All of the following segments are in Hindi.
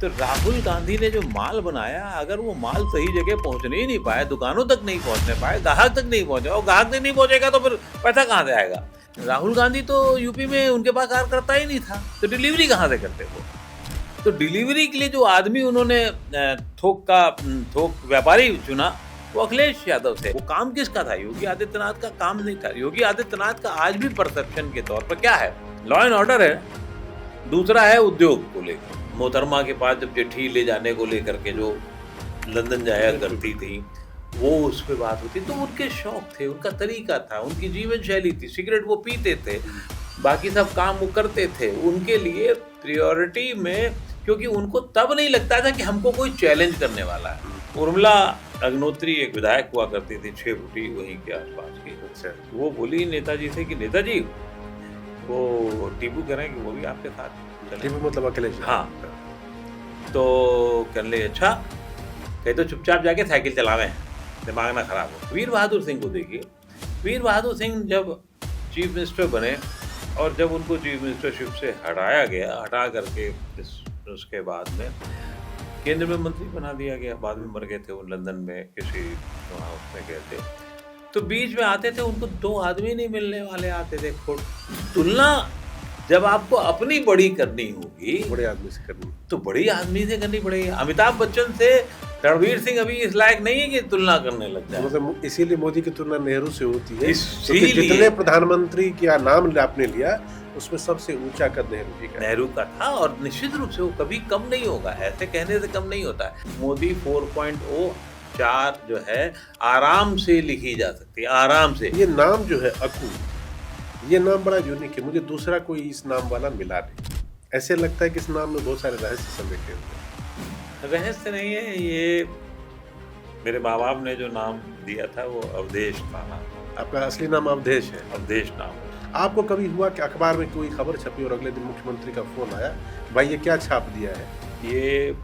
तो राहुल गांधी ने जो माल बनाया, अगर वो माल सही जगह पहुंचने ही नहीं पाया, दुकानों तक नहीं पहुंचने पाए, ग्राहक तक नहीं पहुंचे, और ग्राहक तक नहीं पहुंचेगा तो फिर पैसा कहाँ से आएगा? राहुल गांधी तो यूपी में उनके पास कार्यकर्ता ही नहीं था, तो डिलीवरी कहाँ से करते वो? तो डिलीवरी के लिए जो आदमी उन्होंने थोक व्यापारी चुना, वो अखिलेश यादव थे। वो काम किसका था? योगी आदित्यनाथ का काम नहीं था। योगी आदित्यनाथ का आज भी परसेप्शन के तौर पर क्या है? लॉ एंड ऑर्डर है, दूसरा है उद्योग को लेकर। मोहतरमा के पास जब चिट्ठी ले जाने को लेकर के जो लंदन जाया करती थी, वो उस पर बात होती, तो उनके शौक थे, उनका तरीका था, उनकी जीवन शैली थी। सिगरेट वो पीते थे, बाकी सब काम वो करते थे। उनके लिए प्रियोरिटी में, क्योंकि उनको तब नहीं लगता था कि हमको कोई चैलेंज करने वाला है। उर्मिला अग्निहोत्री एक विधायक हुआ करती थी, 6 फुटी वहीं के आसपास की। अच्छा, वो बोली नेताजी से कि नेताजी, वो टीपू कह रहे हैं कि वो भी आपके साथ चले। टीपू मतलब अखिलेश? हाँ। तो कहने लगे अच्छा, कहे तो चुपचाप जाके साइकिल चलावे, दिमाग ना खराब हो। वीर बहादुर सिंह को देखिए, वीर बहादुर सिंह जब चीफ मिनिस्टर बने, और जब उनको चीफ मिनिस्टरशिप से हटाया गया, हटा करके उसके बाद में केंद्र में मंत्री बना दिया गया। बाद में मर गए थे वो लंदन में, किसी वहाँ उसमें गए थे। तो बीच में आते थे, उनको 2 आदमी नहीं मिलने वाले आते थे। तुलना जब आपको अपनी बड़ी करनी होगी, बड़े आदमी से करनी, तो बड़ी आदमी से करनी पड़ेगी। अमिताभ बच्चन से रणवीर सिंह अभी इस लायक नहीं है कि तुलना करने लग जाए। मतलब इसीलिए मोदी की तुलना नेहरू से होती है। इसीलिए जितने प्रधानमंत्री का नाम आपने लिया, उसमें सबसे ऊंचा कद नेहरू जी का, नेहरू का था, और निश्चित रूप से वो कभी कम नहीं होगा, ऐसे कहने से कम नहीं होता है। मोदी 4.0 4 जो है आराम से लिखी जा सकती है, आराम से। ये नाम जो है अकू, ये नाम बड़ा यूनिक है। मुझे दूसरा कोई इस नाम वाला मिला नहीं। ऐसे लगता है कि इस नाम में बहुत सारे रहस्य समेटे हुए। रहस्य नहीं है, ये मेरे माँ बाप ने जो नाम दिया था वो अवधेश था नाम। आपका असली नाम अवधेश है? अवधेश नाम। आपको कभी हुआ कि अखबार में कोई खबर छपी और अगले दिन मुख्यमंत्री का फोन आया कि भाई ये क्या छाप दिया है? ये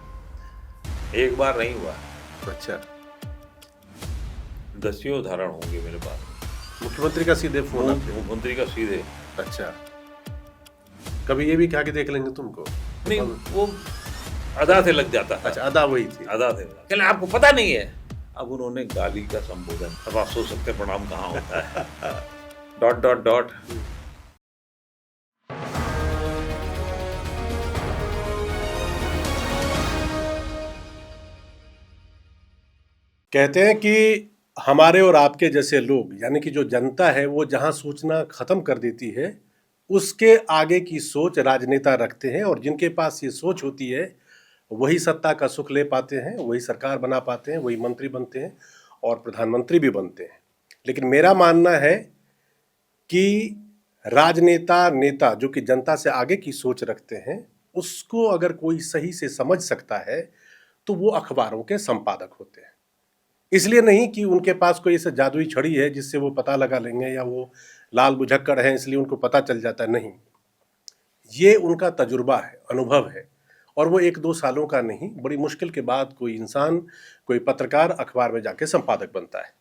एक बार नहीं हुआ। अच्छा, दसियों उदाहरण होंगे मेरे पास। मुख्यमंत्री का सीधे फोन? मुख्यमंत्री का सीधे। अच्छा, कभी ये भी कहा कि देख लेंगे तुमको? नहीं, वो अदा से लग जाता था। अच्छा, अदा वही थी? अदा से। चले, आपको पता नहीं है। अब उन्होंने गाली का संबोधन, अब आप सोच सकते प्रणाम कहाँ होता है। ... कहते हैं कि हमारे और आपके जैसे लोग, यानी कि जो जनता है, वो जहां सूचना खत्म कर देती है, उसके आगे की सोच राजनेता रखते हैं। और जिनके पास ये सोच होती है, वही सत्ता का सुख ले पाते हैं, वही सरकार बना पाते हैं, वही मंत्री बनते हैं और प्रधानमंत्री भी बनते हैं। लेकिन मेरा मानना है कि राजनेता, नेता जो कि जनता से आगे की सोच रखते हैं, उसको अगर कोई सही से समझ सकता है तो वो अखबारों के संपादक होते हैं। इसलिए नहीं कि उनके पास कोई ऐसा जादुई छड़ी है जिससे वो पता लगा लेंगे, या वो लाल बुझक्कड़ हैं इसलिए उनको पता चल जाता है। नहीं, ये उनका तजुर्बा है, अनुभव है। और वो 1-2 सालों का नहीं, बड़ी मुश्किल के बाद कोई इंसान, कोई पत्रकार अखबार में जाके संपादक बनता है।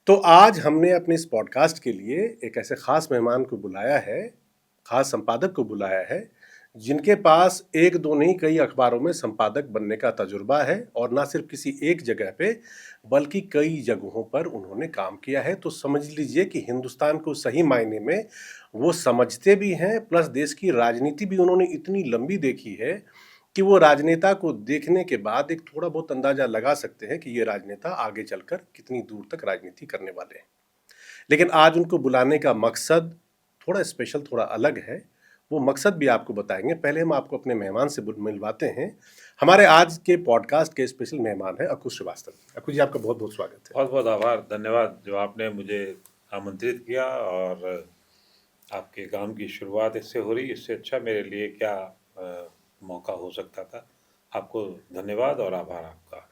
तो आज हमने अपने इस पॉडकास्ट के लिए एक ऐसे खास मेहमान को बुलाया है, खास संपादक को बुलाया है, जिनके पास 1-2 नहीं, कई अखबारों में संपादक बनने का तजुर्बा है। और ना सिर्फ किसी एक जगह पे, बल्कि कई जगहों पर उन्होंने काम किया है। तो समझ लीजिए कि हिंदुस्तान को सही मायने में वो समझते भी हैं, प्लस देश की राजनीति भी उन्होंने इतनी लंबी देखी है कि वो राजनेता को देखने के बाद एक थोड़ा बहुत अंदाजा लगा सकते हैं कि ये राजनेता आगे चलकर कितनी दूर तक राजनीति करने वाले हैं। लेकिन आज उनको बुलाने का मकसद थोड़ा स्पेशल, थोड़ा अलग है। वो मकसद भी आपको बताएंगे। पहले हम आपको अपने मेहमान से मिलवाते हैं। हमारे आज के पॉडकास्ट के स्पेशल मेहमान है अकू श्रीवास्तव। अकू जी, आपका बहुत बहुत स्वागत है। बहुत बहुत आभार, धन्यवाद जो आपने मुझे आमंत्रित किया, और आपके काम की शुरुआत इससे हो रही, इससे अच्छा मेरे लिए क्या मौका हो सकता था। आपको धन्यवाद और आभार आपका।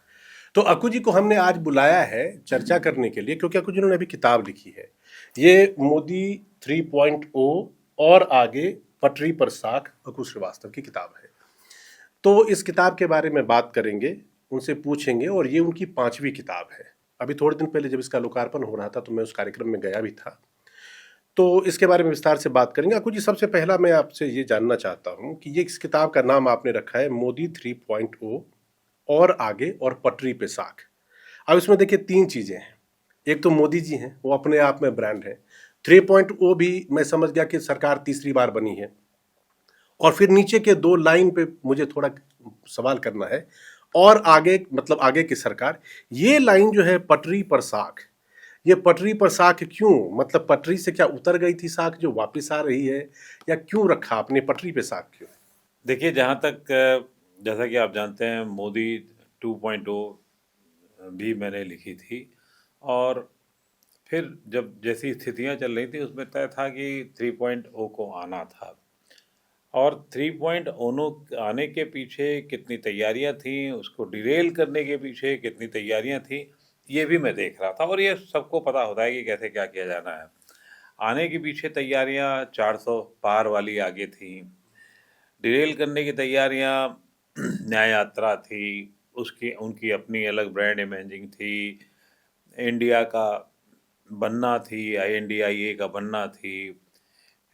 तो अकू जी को हमने आज बुलाया है चर्चा करने के लिए, क्योंकि अकू जी ने अभी किताब लिखी है। ये मोदी 3.0 और आगे पटरी पर साख, अकू श्रीवास्तव की किताब है। तो इस किताब के बारे में बात करेंगे, उनसे पूछेंगे। और ये उनकी 5वीं किताब है। अभी थोड़े दिन पहले जब इसका लोकार्पण हो रहा था तो मैं उस कार्यक्रम में गया भी था। तो इसके बारे में विस्तार से बात करेंगे। अक्कू जी, सबसे पहला मैं आपसे ये जानना चाहता हूँ कि ये इस किताब का नाम आपने रखा है मोदी 3.0 और आगे और पटरी पे साख। अब इसमें देखिए 3 चीजें हैं। एक तो मोदी जी हैं, वो अपने आप में ब्रांड है। 3.0 भी मैं समझ गया कि सरकार तीसरी बार बनी है। और फिर नीचे के 2 लाइन पे मुझे थोड़ा सवाल करना है। और आगे मतलब आगे की सरकार, ये लाइन जो है पटरी पर साख, ये पटरी पर साख क्यों? मतलब पटरी से क्या उतर गई थी साख जो वापस आ रही है, या क्यों रखा आपने पटरी पे साख क्यों? देखिए, जहाँ तक जैसा कि आप जानते हैं, मोदी 2.0 भी मैंने लिखी थी। और फिर जब जैसी स्थितियाँ चल रही थी उसमें तय था कि 3.0 को आना था। और 3.0 आने के पीछे कितनी तैयारियां थीं, उसको डिरेल करने के पीछे कितनी तैयारियां थीं, ये भी मैं देख रहा था। और ये सबको पता होता है कि कैसे क्या किया जाना है। आने के पीछे तैयारियां 400 पार वाली आगे थी। डिरेल करने की तैयारियां न्याय यात्रा थी, उसकी उनकी अपनी अलग ब्रांड इमेजिंग थी, इंडिया का बनना थी, INDIA का बनना थी,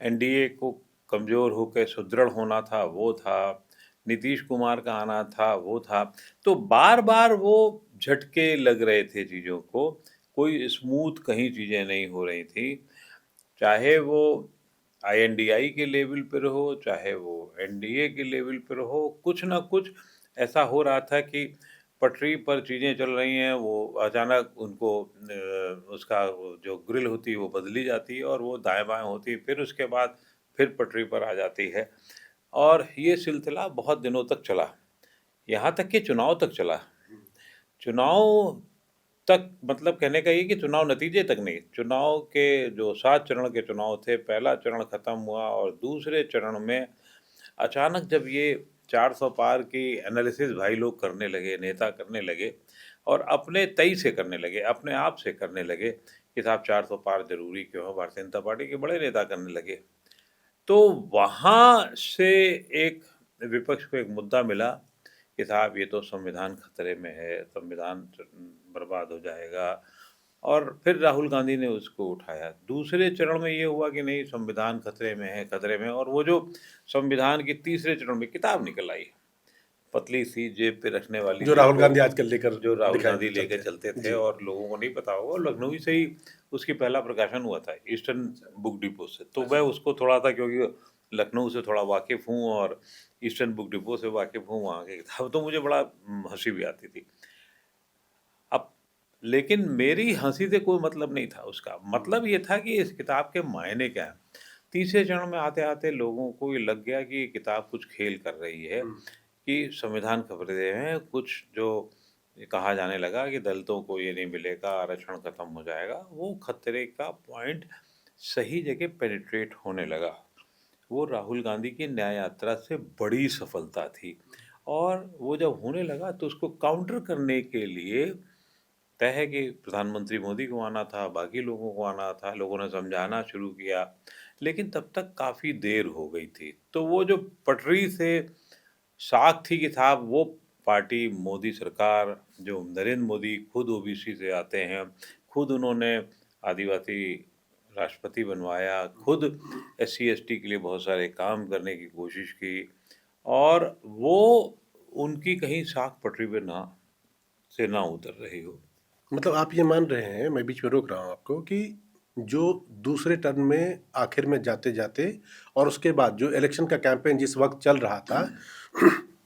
NDA को कमज़ोर होकर सुदृढ़ होना था, वो था, नीतीश कुमार का आना था, वो था। तो बार बार वो झटके लग रहे थे चीज़ों को, कोई स्मूथ कहीं चीज़ें नहीं हो रही थी। चाहे वो INDI के लेवल पर हो, चाहे वो NDA के लेवल पर हो, कुछ ना कुछ ऐसा हो रहा था कि पटरी पर चीज़ें चल रही हैं, वो अचानक उनको उसका वो जो ग्रिल होती है वो बदली जाती है और वो दाएं-बाएं होती है, फिर उसके बाद फिर पटरी पर आ जाती है। और ये सिलसिला बहुत दिनों तक चला, यहाँ तक कि चुनाव तक चला। चुनाव तक मतलब कहने का ये कि चुनाव नतीजे तक नहीं, चुनाव के जो 7 चरण के चुनाव थे, पहला चरण खत्म हुआ और दूसरे चरण में अचानक जब ये 400 पार की एनालिसिस भाई लोग करने लगे, नेता करने लगे और अपने तय से करने लगे, अपने आप से करने लगे कि साहब 400 पार जरूरी क्यों है, भारतीय जनता पार्टी के बड़े नेता करने लगे। तो वहाँ से एक विपक्ष को एक मुद्दा मिला कि साहब ये तो संविधान खतरे में है, संविधान बर्बाद हो जाएगा। और फिर राहुल गांधी ने उसको उठाया। दूसरे चरण में ये हुआ कि नहीं, संविधान खतरे में है, खतरे में। और वो जो संविधान की तीसरे चरण में किताब निकल आई, पतली सी जेब पे रखने वाली, जो राहुल गांधी आजकल लेकर जो राहुल दिखाई गांधी लेके चलते थे और लोगों को नहीं पता होगा, लखनऊ से ही उसकी पहला प्रकाशन हुआ था, ईस्टर्न बुक डिपो से। तो मैं उसको थोड़ा था, क्योंकि लखनऊ से थोड़ा वाकिफ हूँ और ईस्टर्न बुक डिपो से वाकिफ हूँ, वहाँ की किताब तो मुझे बड़ा हंसी भी आती थी। अब लेकिन मेरी हंसी से कोई मतलब नहीं था, उसका मतलब ये था कि इस किताब के मायने क्या है। तीसरे चरण में आते आते लोगों को ये लग गया कि ये किताब कुछ खेल कर रही है, कि संविधान खतरे में, कुछ जो कहा जाने लगा कि दलितों को ये नहीं मिलेगा, आरक्षण खत्म हो जाएगा, वो खतरे का पॉइंट सही जगह पेनिट्रेट होने लगा। वो राहुल गांधी की न्याय यात्रा से बड़ी सफलता थी। और वो जब होने लगा तो उसको काउंटर करने के लिए तय है कि प्रधानमंत्री मोदी को आना था, बाकी लोगों को आना था, लोगों ने समझाना शुरू किया, लेकिन तब तक काफ़ी देर हो गई थी। तो वो जो पटरी से साख थी कि साहब वो पार्टी, मोदी सरकार, जो नरेंद्र मोदी खुद OBC से आते हैं, खुद उन्होंने आदिवासी राष्ट्रपति बनवाया, खुद SC ST के लिए बहुत सारे काम करने की कोशिश की, और वो उनकी कहीं साख पटरी पे ना उतर रही हो। मतलब आप ये मान रहे हैं, मैं बीच में रोक रहा हूँ आपको, कि जो दूसरे टर्म में आखिर में जाते जाते और उसके बाद जो इलेक्शन का कैंपेन जिस वक्त चल रहा था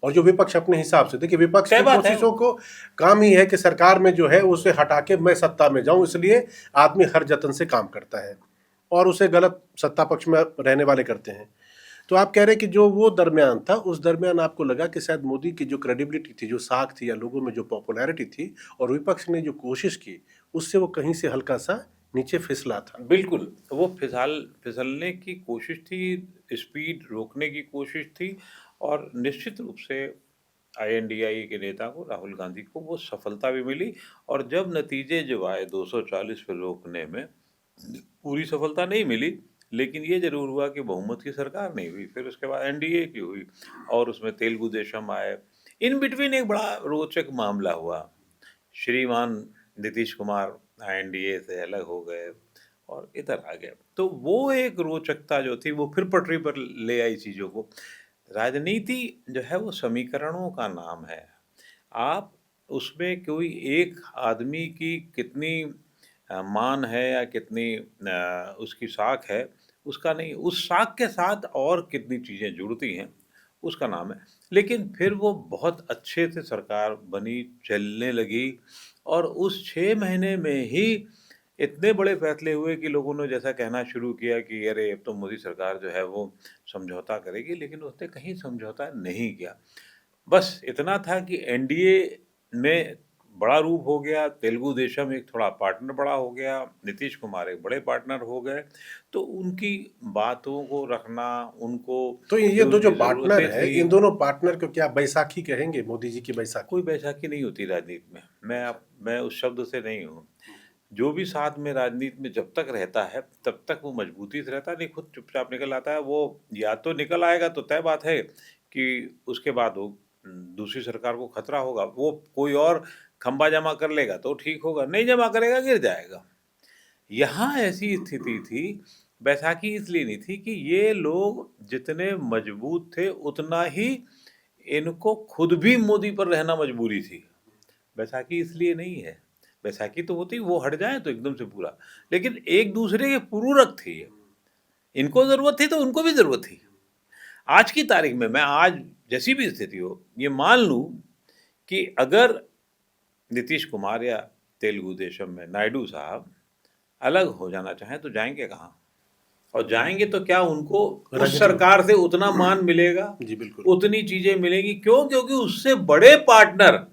और जो विपक्ष अपने हिसाब से, देखिए विपक्ष की कोशिशों को काम ही है कि सरकार में जो है उसे हटा के मैं सत्ता में जाऊं, इसलिए आदमी हर जतन से काम करता है और उसे गलत सत्ता पक्ष में रहने वाले करते हैं। तो आप कह रहे हैं कि जो वो दरमियान था, उस दरमियान आपको लगा कि शायद मोदी की जो क्रेडिबिलिटी थी, जो साख थी या लोगों में जो पॉपुलैरिटी थी, और विपक्ष ने जो कोशिश की, उससे वो कहीं से हल्का सा नीचे फिसला था। बिल्कुल, वो फिसलने की कोशिश थी, स्पीड रोकने की कोशिश थी, और निश्चित रूप से INDI के नेता को, राहुल गांधी को, वो सफलता भी मिली। और जब नतीजे जब आए 240 पे रोकने में, पूरी सफलता नहीं मिली, लेकिन ये जरूर हुआ कि बहुमत की सरकार नहीं हुई। फिर उसके बाद NDA की हुई और उसमें तेलुगु देशम आए। इन बिटवीन एक बड़ा रोचक मामला हुआ। श्रीमान नीतीश कुमार INDA से अलग हो गए, और इधर आ गए। तो वो एक रोचकता जो थी वो फिर पटरी पर ले आई चीज़ों को। राजनीति जो है वो समीकरणों का नाम है। आप उसमें कोई एक आदमी की कितनी मान है या कितनी उसकी साख है, उसका नहीं, उस साख के साथ और कितनी चीज़ें जुड़ती हैं, उसका नाम है। लेकिन फिर वो बहुत अच्छे से सरकार बनी, चलने लगी, और उस 6 महीने में ही इतने बड़े फैसले हुए कि लोगों ने जैसा कहना शुरू किया कि अरे अब तो मोदी सरकार जो है वो समझौता करेगी, लेकिन उसने कहीं समझौता नहीं किया। बस इतना था कि एनडीए में बड़ा रूप हो गया, तेलुगु देशम एक थोड़ा पार्टनर बड़ा हो गया, नीतीश कुमार एक बड़े पार्टनर हो गए, तो उनकी बातों को रखना, उनको तो ये दो जो उनकी पार्टनर ज़रूरतें है, थी। इन दोनों पार्टनर को क्या बैसाखी कहेंगे, मोदी जी की बैसाखी? कोई बैसाखी नहीं होती राजनीति में, मैं उस शब्द से नहीं हूँ। जो भी साथ में राजनीति में जब तक रहता है तब तक वो मजबूती से रहता है, नहीं खुद चुपचाप निकल आता है। वो या तो निकल आएगा तो तय बात है कि उसके बाद वो दूसरी सरकार को खतरा होगा, वो कोई और खंबा जमा कर लेगा तो ठीक होगा, नहीं जमा करेगा गिर जाएगा। यहाँ ऐसी स्थिति थी। बैसाखी इसलिए नहीं थी कि ये लोग जितने मजबूत थे उतना ही इनको खुद भी मोदी पर रहना मजबूरी थी। बैसाखी इसलिए नहीं है। बैसाखी तो होती वो हट जाए तो एकदम से पूरा, लेकिन एक दूसरे के पूरक थे ये। इनको ज़रूरत थी तो उनको भी ज़रूरत थी। आज की तारीख में मैं आज जैसी भी स्थिति हो ये मान लूँ कि अगर नीतीश कुमार या तेलुगु देशम में नायडू साहब अलग हो जाना चाहें तो जाएंगे कहाँ? और जाएंगे तो क्या उनको उस सरकार से उतना मान मिलेगा? जी बिल्कुल। उतनी चीजें मिलेंगी? क्यों? क्योंकि उससे बड़े पार्टनर,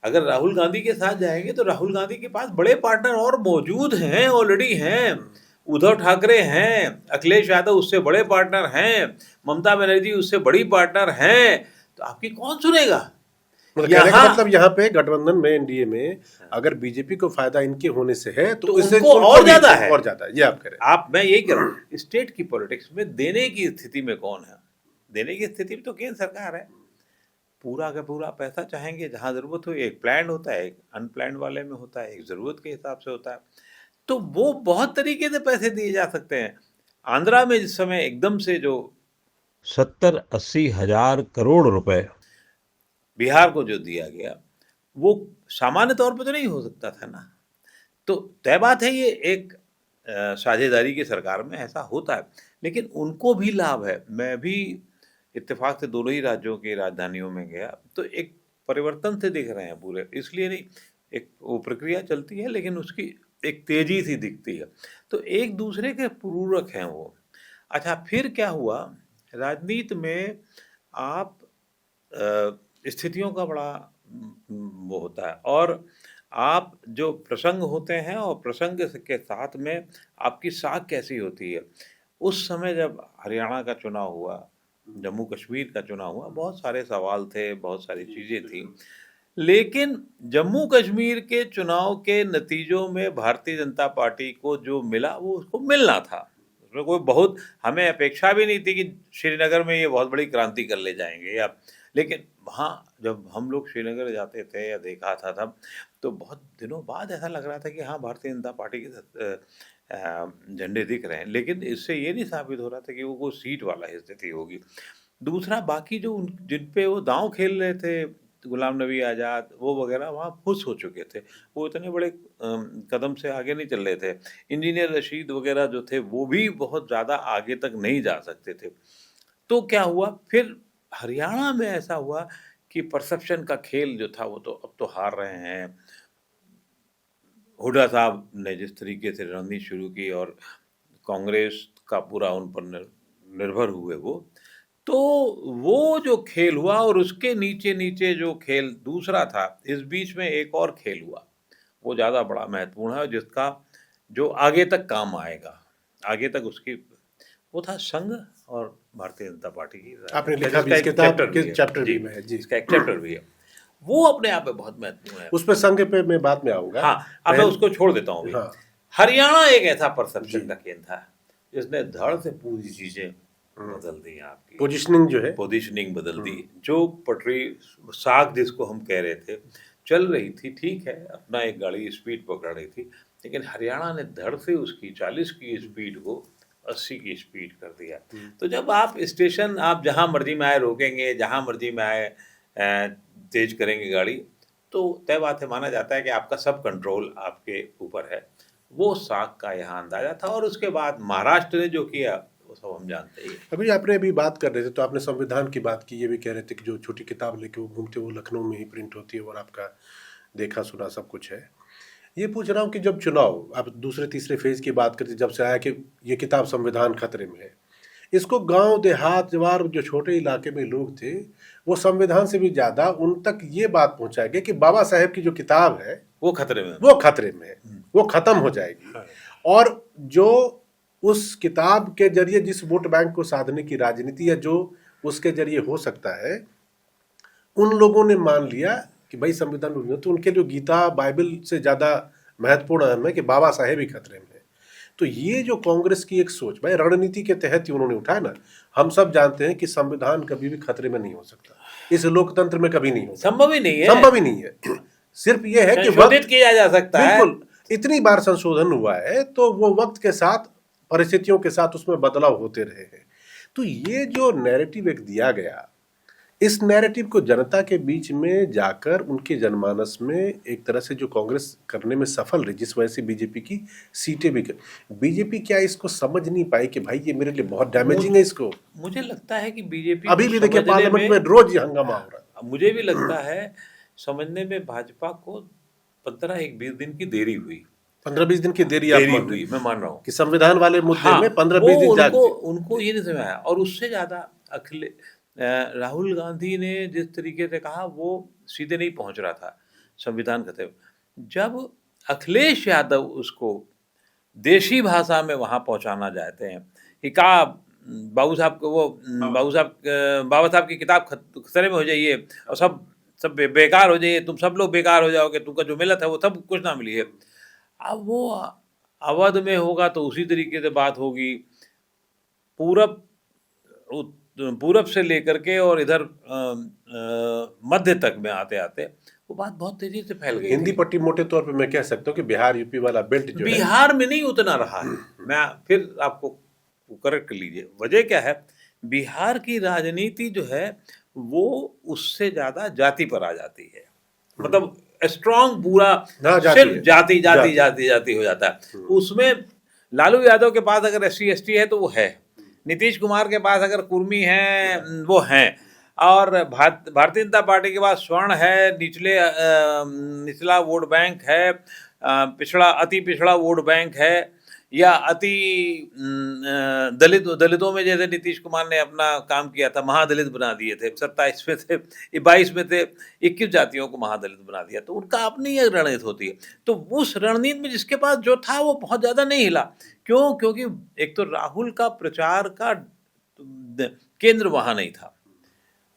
अगर राहुल गांधी के साथ जाएंगे तो राहुल गांधी के पास बड़े पार्टनर और मौजूद हैं, ऑलरेडी हैं। उद्धव ठाकरे हैं, अखिलेश यादव उससे बड़े पार्टनर हैं, ममता बनर्जी उससे बड़ी पार्टनर हैं, तो आपकी कौन सुनेगा? मतलब कहने का मतलब यहाँ पे गठबंधन में, एनडीए में अगर बीजेपी को फायदा इनके होने से है तो इससे उनको और ज्यादा है, और ज्यादा है। ये आप कह रहे हैं। मैं यही कह रहा हूँ, स्टेट की पॉलिटिक्स में देने की स्थिति में कौन है? देने की स्थिति में तो केंद्र सरकार है। पूरा का पूरा पैसा चाहेंगे, जहाँ जरूरत हो। एक प्लान होता है, एक अनप्लान वाले में होता है, एक जरूरत के हिसाब से होता है। तो वो बहुत तरीके से पैसे दिए जा सकते हैं। आंध्रा में जिस समय एकदम से जो 70-80 हजार करोड़ रुपए बिहार को जो दिया गया, वो सामान्य तौर पे तो नहीं हो सकता था ना। तो तय बात है ये एक साझेदारी की सरकार में ऐसा होता है, लेकिन उनको भी लाभ है। मैं भी इत्तेफाक से दोनों ही राज्यों की राजधानियों में गया, तो एक परिवर्तन से दिख रहे हैं पूरे। इसलिए नहीं, एक वो प्रक्रिया चलती है लेकिन उसकी एक तेजी सी दिखती है। तो एक दूसरे के पूरक हैं वो। अच्छा, फिर क्या हुआ राजनीति में? आप स्थितियों का बड़ा वो होता है, और आप जो प्रसंग होते हैं और प्रसंग के साथ में आपकी साख कैसी होती है। उस समय जब हरियाणा का चुनाव हुआ, जम्मू कश्मीर का चुनाव हुआ, बहुत सारे सवाल थे, बहुत सारी चीज़ें थी, लेकिन जम्मू कश्मीर के चुनाव के नतीजों में भारतीय जनता पार्टी को जो मिला वो उसको मिलना था। उसमें कोई बहुत हमें अपेक्षा भी नहीं थी कि श्रीनगर में ये बहुत बड़ी क्रांति कर ले जाएंगे या, लेकिन वहाँ जब हम लोग श्रीनगर जाते थे या देखा था तब, तो बहुत दिनों बाद ऐसा लग रहा था कि हाँ भारतीय जनता पार्टी के झंडे दिख रहे हैं। लेकिन इससे ये नहीं साबित हो रहा था कि वो कोई सीट वाला स्थिति होगी। दूसरा, बाकी जो जिन पे वो दांव खेल रहे थे, गुलाम नबी आज़ाद वो वगैरह, वहाँ खुश हो चुके थे। वो इतने बड़े कदम से आगे नहीं चल रहे थे। इंजीनियर रशीद वगैरह जो थे वो भी बहुत ज़्यादा आगे तक नहीं जा सकते थे। तो क्या हुआ फिर हरियाणा में? ऐसा हुआ कि परसेप्शन का खेल जो था वो तो अब तो हार रहे हैं। हुड्डा साहब ने जिस तरीके से रणनीति शुरू की और कांग्रेस का पूरा उन पर निर्भर हुए वो, तो वो जो खेल हुआ, और उसके नीचे नीचे जो खेल दूसरा था, इस बीच में एक और खेल हुआ, वो ज़्यादा बड़ा महत्वपूर्ण है, जिसका जो आगे तक काम आएगा, आगे तक उसकी, वो था संघ और भारतीय जनता पार्टी की। आपने लिखा भी, इसके चैप्टर भी में है जी, इसका एक चैप्टर भी है। वो अपने आप में बहुत महत्वपूर्ण है। उस पर संघ पे मैं बाद में आऊंगा। हाँ, अब मैं उसको छोड़ देता हूँ। हाँ। हरियाणा एक ऐसा परसेप्शन का केंद्र था जिसने धड़ से पूरी चीजें बदल दी। आपकी पोजीशनिंग बदल दी। जो पटरी साख जिसको हम कह रहे थे चल रही थी, ठीक है, अपना एक गाड़ी स्पीड पकड़ रही थी, लेकिन हरियाणा ने धड़ से उसकी 40 की स्पीड को 80 की स्पीड कर दिया। तो जब आप स्टेशन आप जहाँ मर्जी में आए रोकेंगे, जहाँ मर्जी में आए तेज करेंगे गाड़ी, तो तय बात है, माना जाता है कि आपका सब कंट्रोल आपके ऊपर है। वो साख का यहाँ अंदाजा था। और उसके बाद महाराष्ट्र ने जो किया वो सब हम जानते ही हैं। अभी आपने अभी बात कर रहे थे तो आपने संविधान की बात की, ये भी कह रहे थे कि जो छोटी किताब लेके वो घूमते वो लखनऊ में ही प्रिंट होती है और आपका देखा सुना सब कुछ है। ये पूछ रहा हूँ कि जब चुनाव आप दूसरे तीसरे फेज की बात करते, जब से आया कि ये किताब संविधान खतरे में है, इसको गांव देहात जवार जो छोटे इलाके में लोग थे वो संविधान से भी ज्यादा उन तक ये बात पहुंचाया गया कि बाबा साहेब की जो किताब है वो खतरे में है, वो खत्म हो जाएगी। और जो उस किताब के जरिए जिस वोट बैंक को साधने की राजनीति या जो उसके जरिए हो सकता है, उन लोगों ने मान लिया कि भाई संविधान में, तो उनके लिए गीता बाइबल से ज्यादा महत्वपूर्ण अहम है कि बाबा साहेब ही खतरे में है। तो ये जो कांग्रेस की एक सोच, भाई रणनीति के तहत ही उन्होंने उठाया ना। हम सब जानते हैं कि संविधान कभी भी खतरे में नहीं हो सकता, इस लोकतंत्र में कभी नहीं हो सकता, संभव ही नहीं है, संभव ही नहीं है। सिर्फ ये है कि संशोधित किया जा सकता है। बिल्कुल, इतनी बार संशोधन हुआ है तो वो वक्त के साथ परिस्थितियों के साथ उसमें बदलाव होते रहे हैं। तो ये जो नैरेटिव एक दिया गया, इस नैरेटिव को जनता के बीच में जाकर उनके जनमानस में एक तरह से जो कांग्रेस करने में सफल रही, जिस वजह से बीजेपी की सीटें भी बीजेपी क्या इसको समझ नहीं पाई कि भाई ये मेरे लिए बहुत डैमेजिंग है। इसको मुझे लगता है कि बीजेपी अभी भी देखिए पार्लियामेंट में रोज ही हंगामा हो रहा है। मुझे भी लगता है समझने में भाजपा को 15-20 दिन की देरी हुई। 15-20 दिन की देरी हुई, मैं मान रहा हूँ कि संविधान वाले मुद्दे हाँ, में 15-20 दिन जाग उनको ये नहीं समझ आया। और उससे ज्यादा राहुल गांधी ने जिस तरीके से कहा वो सीधे नहीं पहुंच रहा था संविधान खतरे। जब अखिलेश यादव उसको देशी भाषा में वहां पहुंचाना चाहते हैं कि कहा बाबू साहब को, वो बाबा साहब की किताब खतरे में हो जाइए और सब बेकार हो जाइए, तुम सब लोग बेकार हो जाओगे, तुमका जो मिलत है वो सब कुछ ना मिली है। अब वो अवध में होगा तो उसी तरीके से बात होगी। पूरब से लेकर के और इधर मध्य तक में आते आते वो बात बहुत तेजी से फैल गई। हिंदी पट्टी मोटे तौर पे मैं कह सकता हूँ कि बिहार यूपी वाला बेल्ट जो बिहार में नहीं उतना रहा है। मैं फिर आपको करेक्ट कर लीजिए, वजह क्या है, बिहार की राजनीति जो है वो उससे ज्यादा जाति पर आ जाती है। मतलब स्ट्रॉन्ग पूरा सिर्फ जाति हो जाता है। उसमें लालू यादव के पास अगर SC ST है तो वो है, नीतीश कुमार के पास अगर कुर्मी है वो हैं, और भारतीय जनता पार्टी के पास स्वर्ण है, निचला वोट बैंक है, अति पिछड़ा वोट बैंक है, या अति दलितों में जैसे नीतीश कुमार ने अपना काम किया था, महादलित बना दिए थे, 27 में थे, 22 में थे, 21 जातियों को महादलित बना दिया। तो उनका अपनी एक रणनीति होती है। तो उस रणनीति में जिसके पास जो था वो बहुत ज्यादा नहीं हिला। क्यों? क्योंकि एक तो राहुल का प्रचार का केंद्र वहां नहीं था,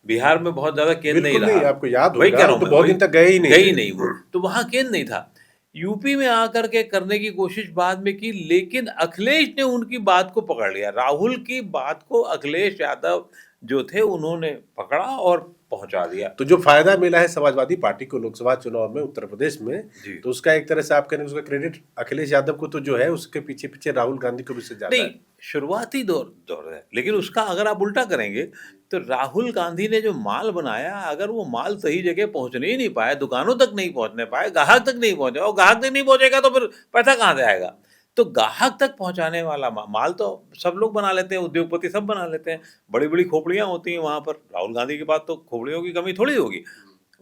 बिहार में बहुत ज्यादा केंद्र नहीं रहा। आपको याद होगा तो बहुत दिन तक गए ही नहीं वो, तो वहां केंद्र नहीं था। यूपी में आकर के करने की कोशिश बाद में की, लेकिन अखिलेश ने उनकी बात को पकड़ लिया। राहुल की बात को अखिलेश यादव जो थे उन्होंने पकड़ा और पहुंचा दिया। तो जो फायदा मिला है समाजवादी पार्टी को लोकसभा चुनाव में उत्तर प्रदेश में, तो उसका एक तरह से आप कहें उसका क्रेडिट अखिलेश यादव को तो जो है उसके पीछे पीछे राहुल गांधी को भी से ज्यादा नहीं, शुरुआती दौर है। लेकिन उसका अगर आप उल्टा करेंगे तो राहुल गांधी ने जो माल बनाया, अगर वो माल सही जगह पहुंचने ही नहीं पाए, दुकानों तक नहीं पहुंचने पाए, ग्राहक तक नहीं पहुंचे, और ग्राहक तक नहीं पहुंचेगा तो फिर पैसा कहाँ से आएगा? तो ग्राहक तक पहुंचाने वाला माल तो सब लोग बना लेते हैं, उद्योगपति सब बना लेते हैं, बड़ी बड़ी खोपड़ियां होती हैं वहां पर। राहुल गांधी के पास तो खोपड़ियों की कमी थोड़ी होगी,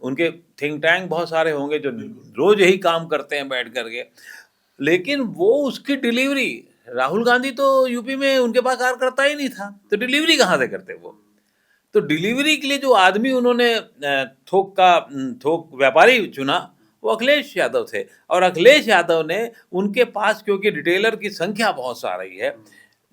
उनके थिंक टैंक बहुत सारे होंगे जो रोज यही काम करते हैं बैठ करके। लेकिन वो उसकी डिलीवरी, राहुल गांधी तो यूपी में उनके पास कार्यकर्ता ही नहीं था, तो डिलीवरी कहाँ से करते वो? तो डिलीवरी के लिए जो आदमी उन्होंने थोक व्यापारी चुना वो अखिलेश यादव थे। और अखिलेश यादव ने उनके पास, क्योंकि रिटेलर की संख्या बहुत सारी है,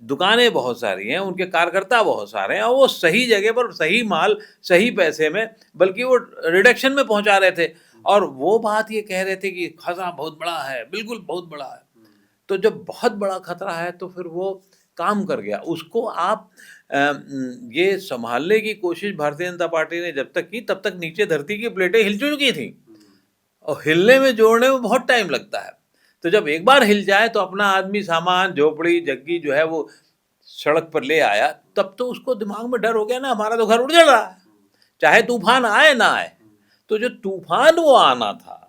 दुकानें बहुत सारी हैं, उनके कार्यकर्ता बहुत सारे हैं, और वो सही जगह पर सही माल सही पैसे में, बल्कि वो रिडक्शन में पहुंचा रहे थे। और वो बात ये कह रहे थे कि खतरा बहुत बड़ा है, बिल्कुल बहुत बड़ा है। तो जब बहुत बड़ा खतरा है तो फिर वो काम कर गया। उसको आप ये संभालने की कोशिश भारतीय जनता पार्टी ने जब तक की, तब तक नीचे धरती की प्लेटें हिल चुकी थी, और हिलने में जोड़ने में बहुत टाइम लगता है। तो जब एक बार हिल जाए तो अपना आदमी सामान झोपड़ी झग्गी जो है वो सड़क पर ले आया, तब तो उसको दिमाग में डर हो गया ना, हमारा तो घर उजड़ रहा है, चाहे तूफान आए ना आए। तो जो तूफान वो आना था,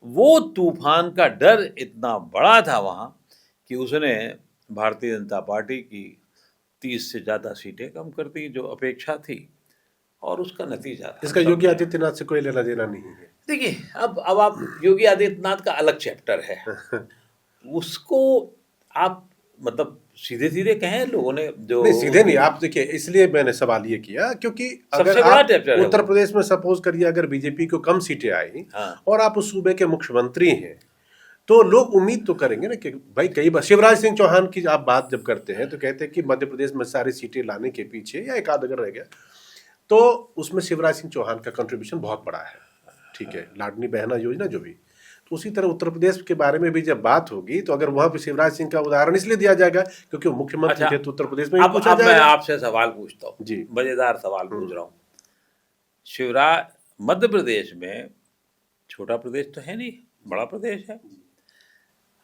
वो तूफान का डर इतना बड़ा था वहां कि उसने भारतीय जनता पार्टी की 30 से ज्यादा सीटें कम कर दी जो अपेक्षा थी, और उसका नतीजा था। इसका योगी आदित्यनाथ से कोई लेना देना नहीं है। देखिए, अब आप योगी आदित्यनाथ का अलग चैप्टर है, उसको आप मतलब सीधे सीधे कहें लोगों ने जो नहीं, सीधे नहीं, आप देखिए, इसलिए मैंने सवाल ये किया क्योंकि अगर सबसे बड़ा आप चैप्टर है उत्तर वो। प्रदेश में सपोज करिए अगर बीजेपी को कम सीटें आई हाँ। और आप उस सूबे के मुख्यमंत्री हैं, तो लोग उम्मीद तो करेंगे ना कि भाई, कई बार शिवराज सिंह चौहान की आप बात जब करते हैं तो कहते हैं कि मध्य प्रदेश में सारी सीटें लाने के पीछे या एक आध अगर रह गया तो उसमें शिवराज सिंह चौहान का कंट्रीब्यूशन बहुत बड़ा है, ठीक है, लाडली बहना योजना जो भी। तो उसी तरह उत्तर प्रदेश के बारे में भी जब बात होगी तो अगर वहां पे शिवराज सिंह का उदाहरण इसलिए दिया जाएगा क्योंकि वो मुख्यमंत्री थे, तो उत्तर प्रदेश में भी पूछा अब मैं जाएगा। आपसे सवाल पूछता हूँ जी। मजेदार सवाल पूछ रहा हूँ। शिवराज, मध्य प्रदेश में छोटा प्रदेश तो है नहीं, बड़ा प्रदेश है।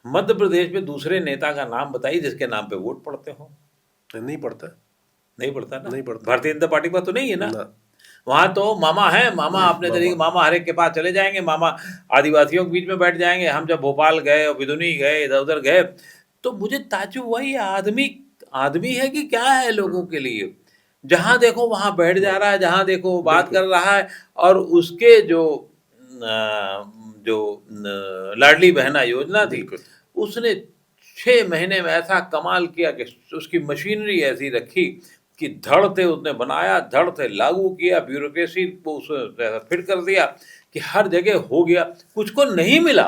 मध्य प्रदेश में दूसरे नेता का नाम बताइए जिसके नाम पे वोट पड़ते हो। नहीं पड़ता, नहीं पड़ता ना, नहीं पड़ता। भारतीय जनता पार्टी पर तो नहीं है ना, ना। वहां तो मामा है, मामा अपने तरीके, मामा हर एक के पास चले जाएंगे, मामा आदिवासियों के बीच में बैठ जाएंगे। हम जब भोपाल गए और बिदुनी गए, इधर उधर गए, तो मुझे ताज्जुब हुआ, ये आदमी आदमी है कि क्या है लोगों के लिए। जहां देखो वहां बैठ जा रहा है, जहां देखो बात कर रहा है, और उसके जो लाडली बहना योजना थी, उसने 6 महीने में ऐसा कमाल किया कि उसकी मशीनरी ऐसी रखी कि धड़ से उसने बनाया, धड़ से लागू किया, ब्यूरोक्रेसी को उसने फिट कर दिया कि हर जगह हो गया। कुछ को नहीं मिला,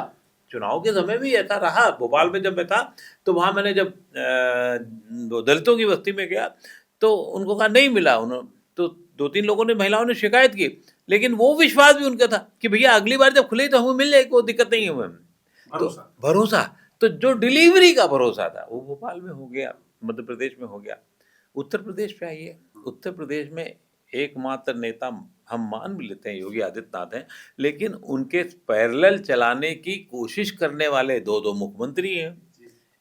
चुनाव के समय भी ऐसा रहा। भोपाल में जब मैं था तो वहाँ मैंने जब दलितों की बस्ती में गया तो उनको कहा नहीं मिला, उन्होंने तो 2-3 लोगों ने, महिलाओं ने शिकायत की, लेकिन वो विश्वास भी उनका था कि भैया अगली बार जब खुले तो हमें मिल जाएगी, कोई दिक्कत नहीं है हमें। तो भरोसा, तो जो डिलीवरी का भरोसा था वो भोपाल में हो गया, मध्य प्रदेश में हो गया। उत्तर प्रदेश पे आइए, उत्तर प्रदेश में एकमात्र नेता हम मान भी लेते हैं योगी आदित्यनाथ हैं, लेकिन उनके पैरेलल चलाने की कोशिश करने वाले 2 मुख्यमंत्री हैं,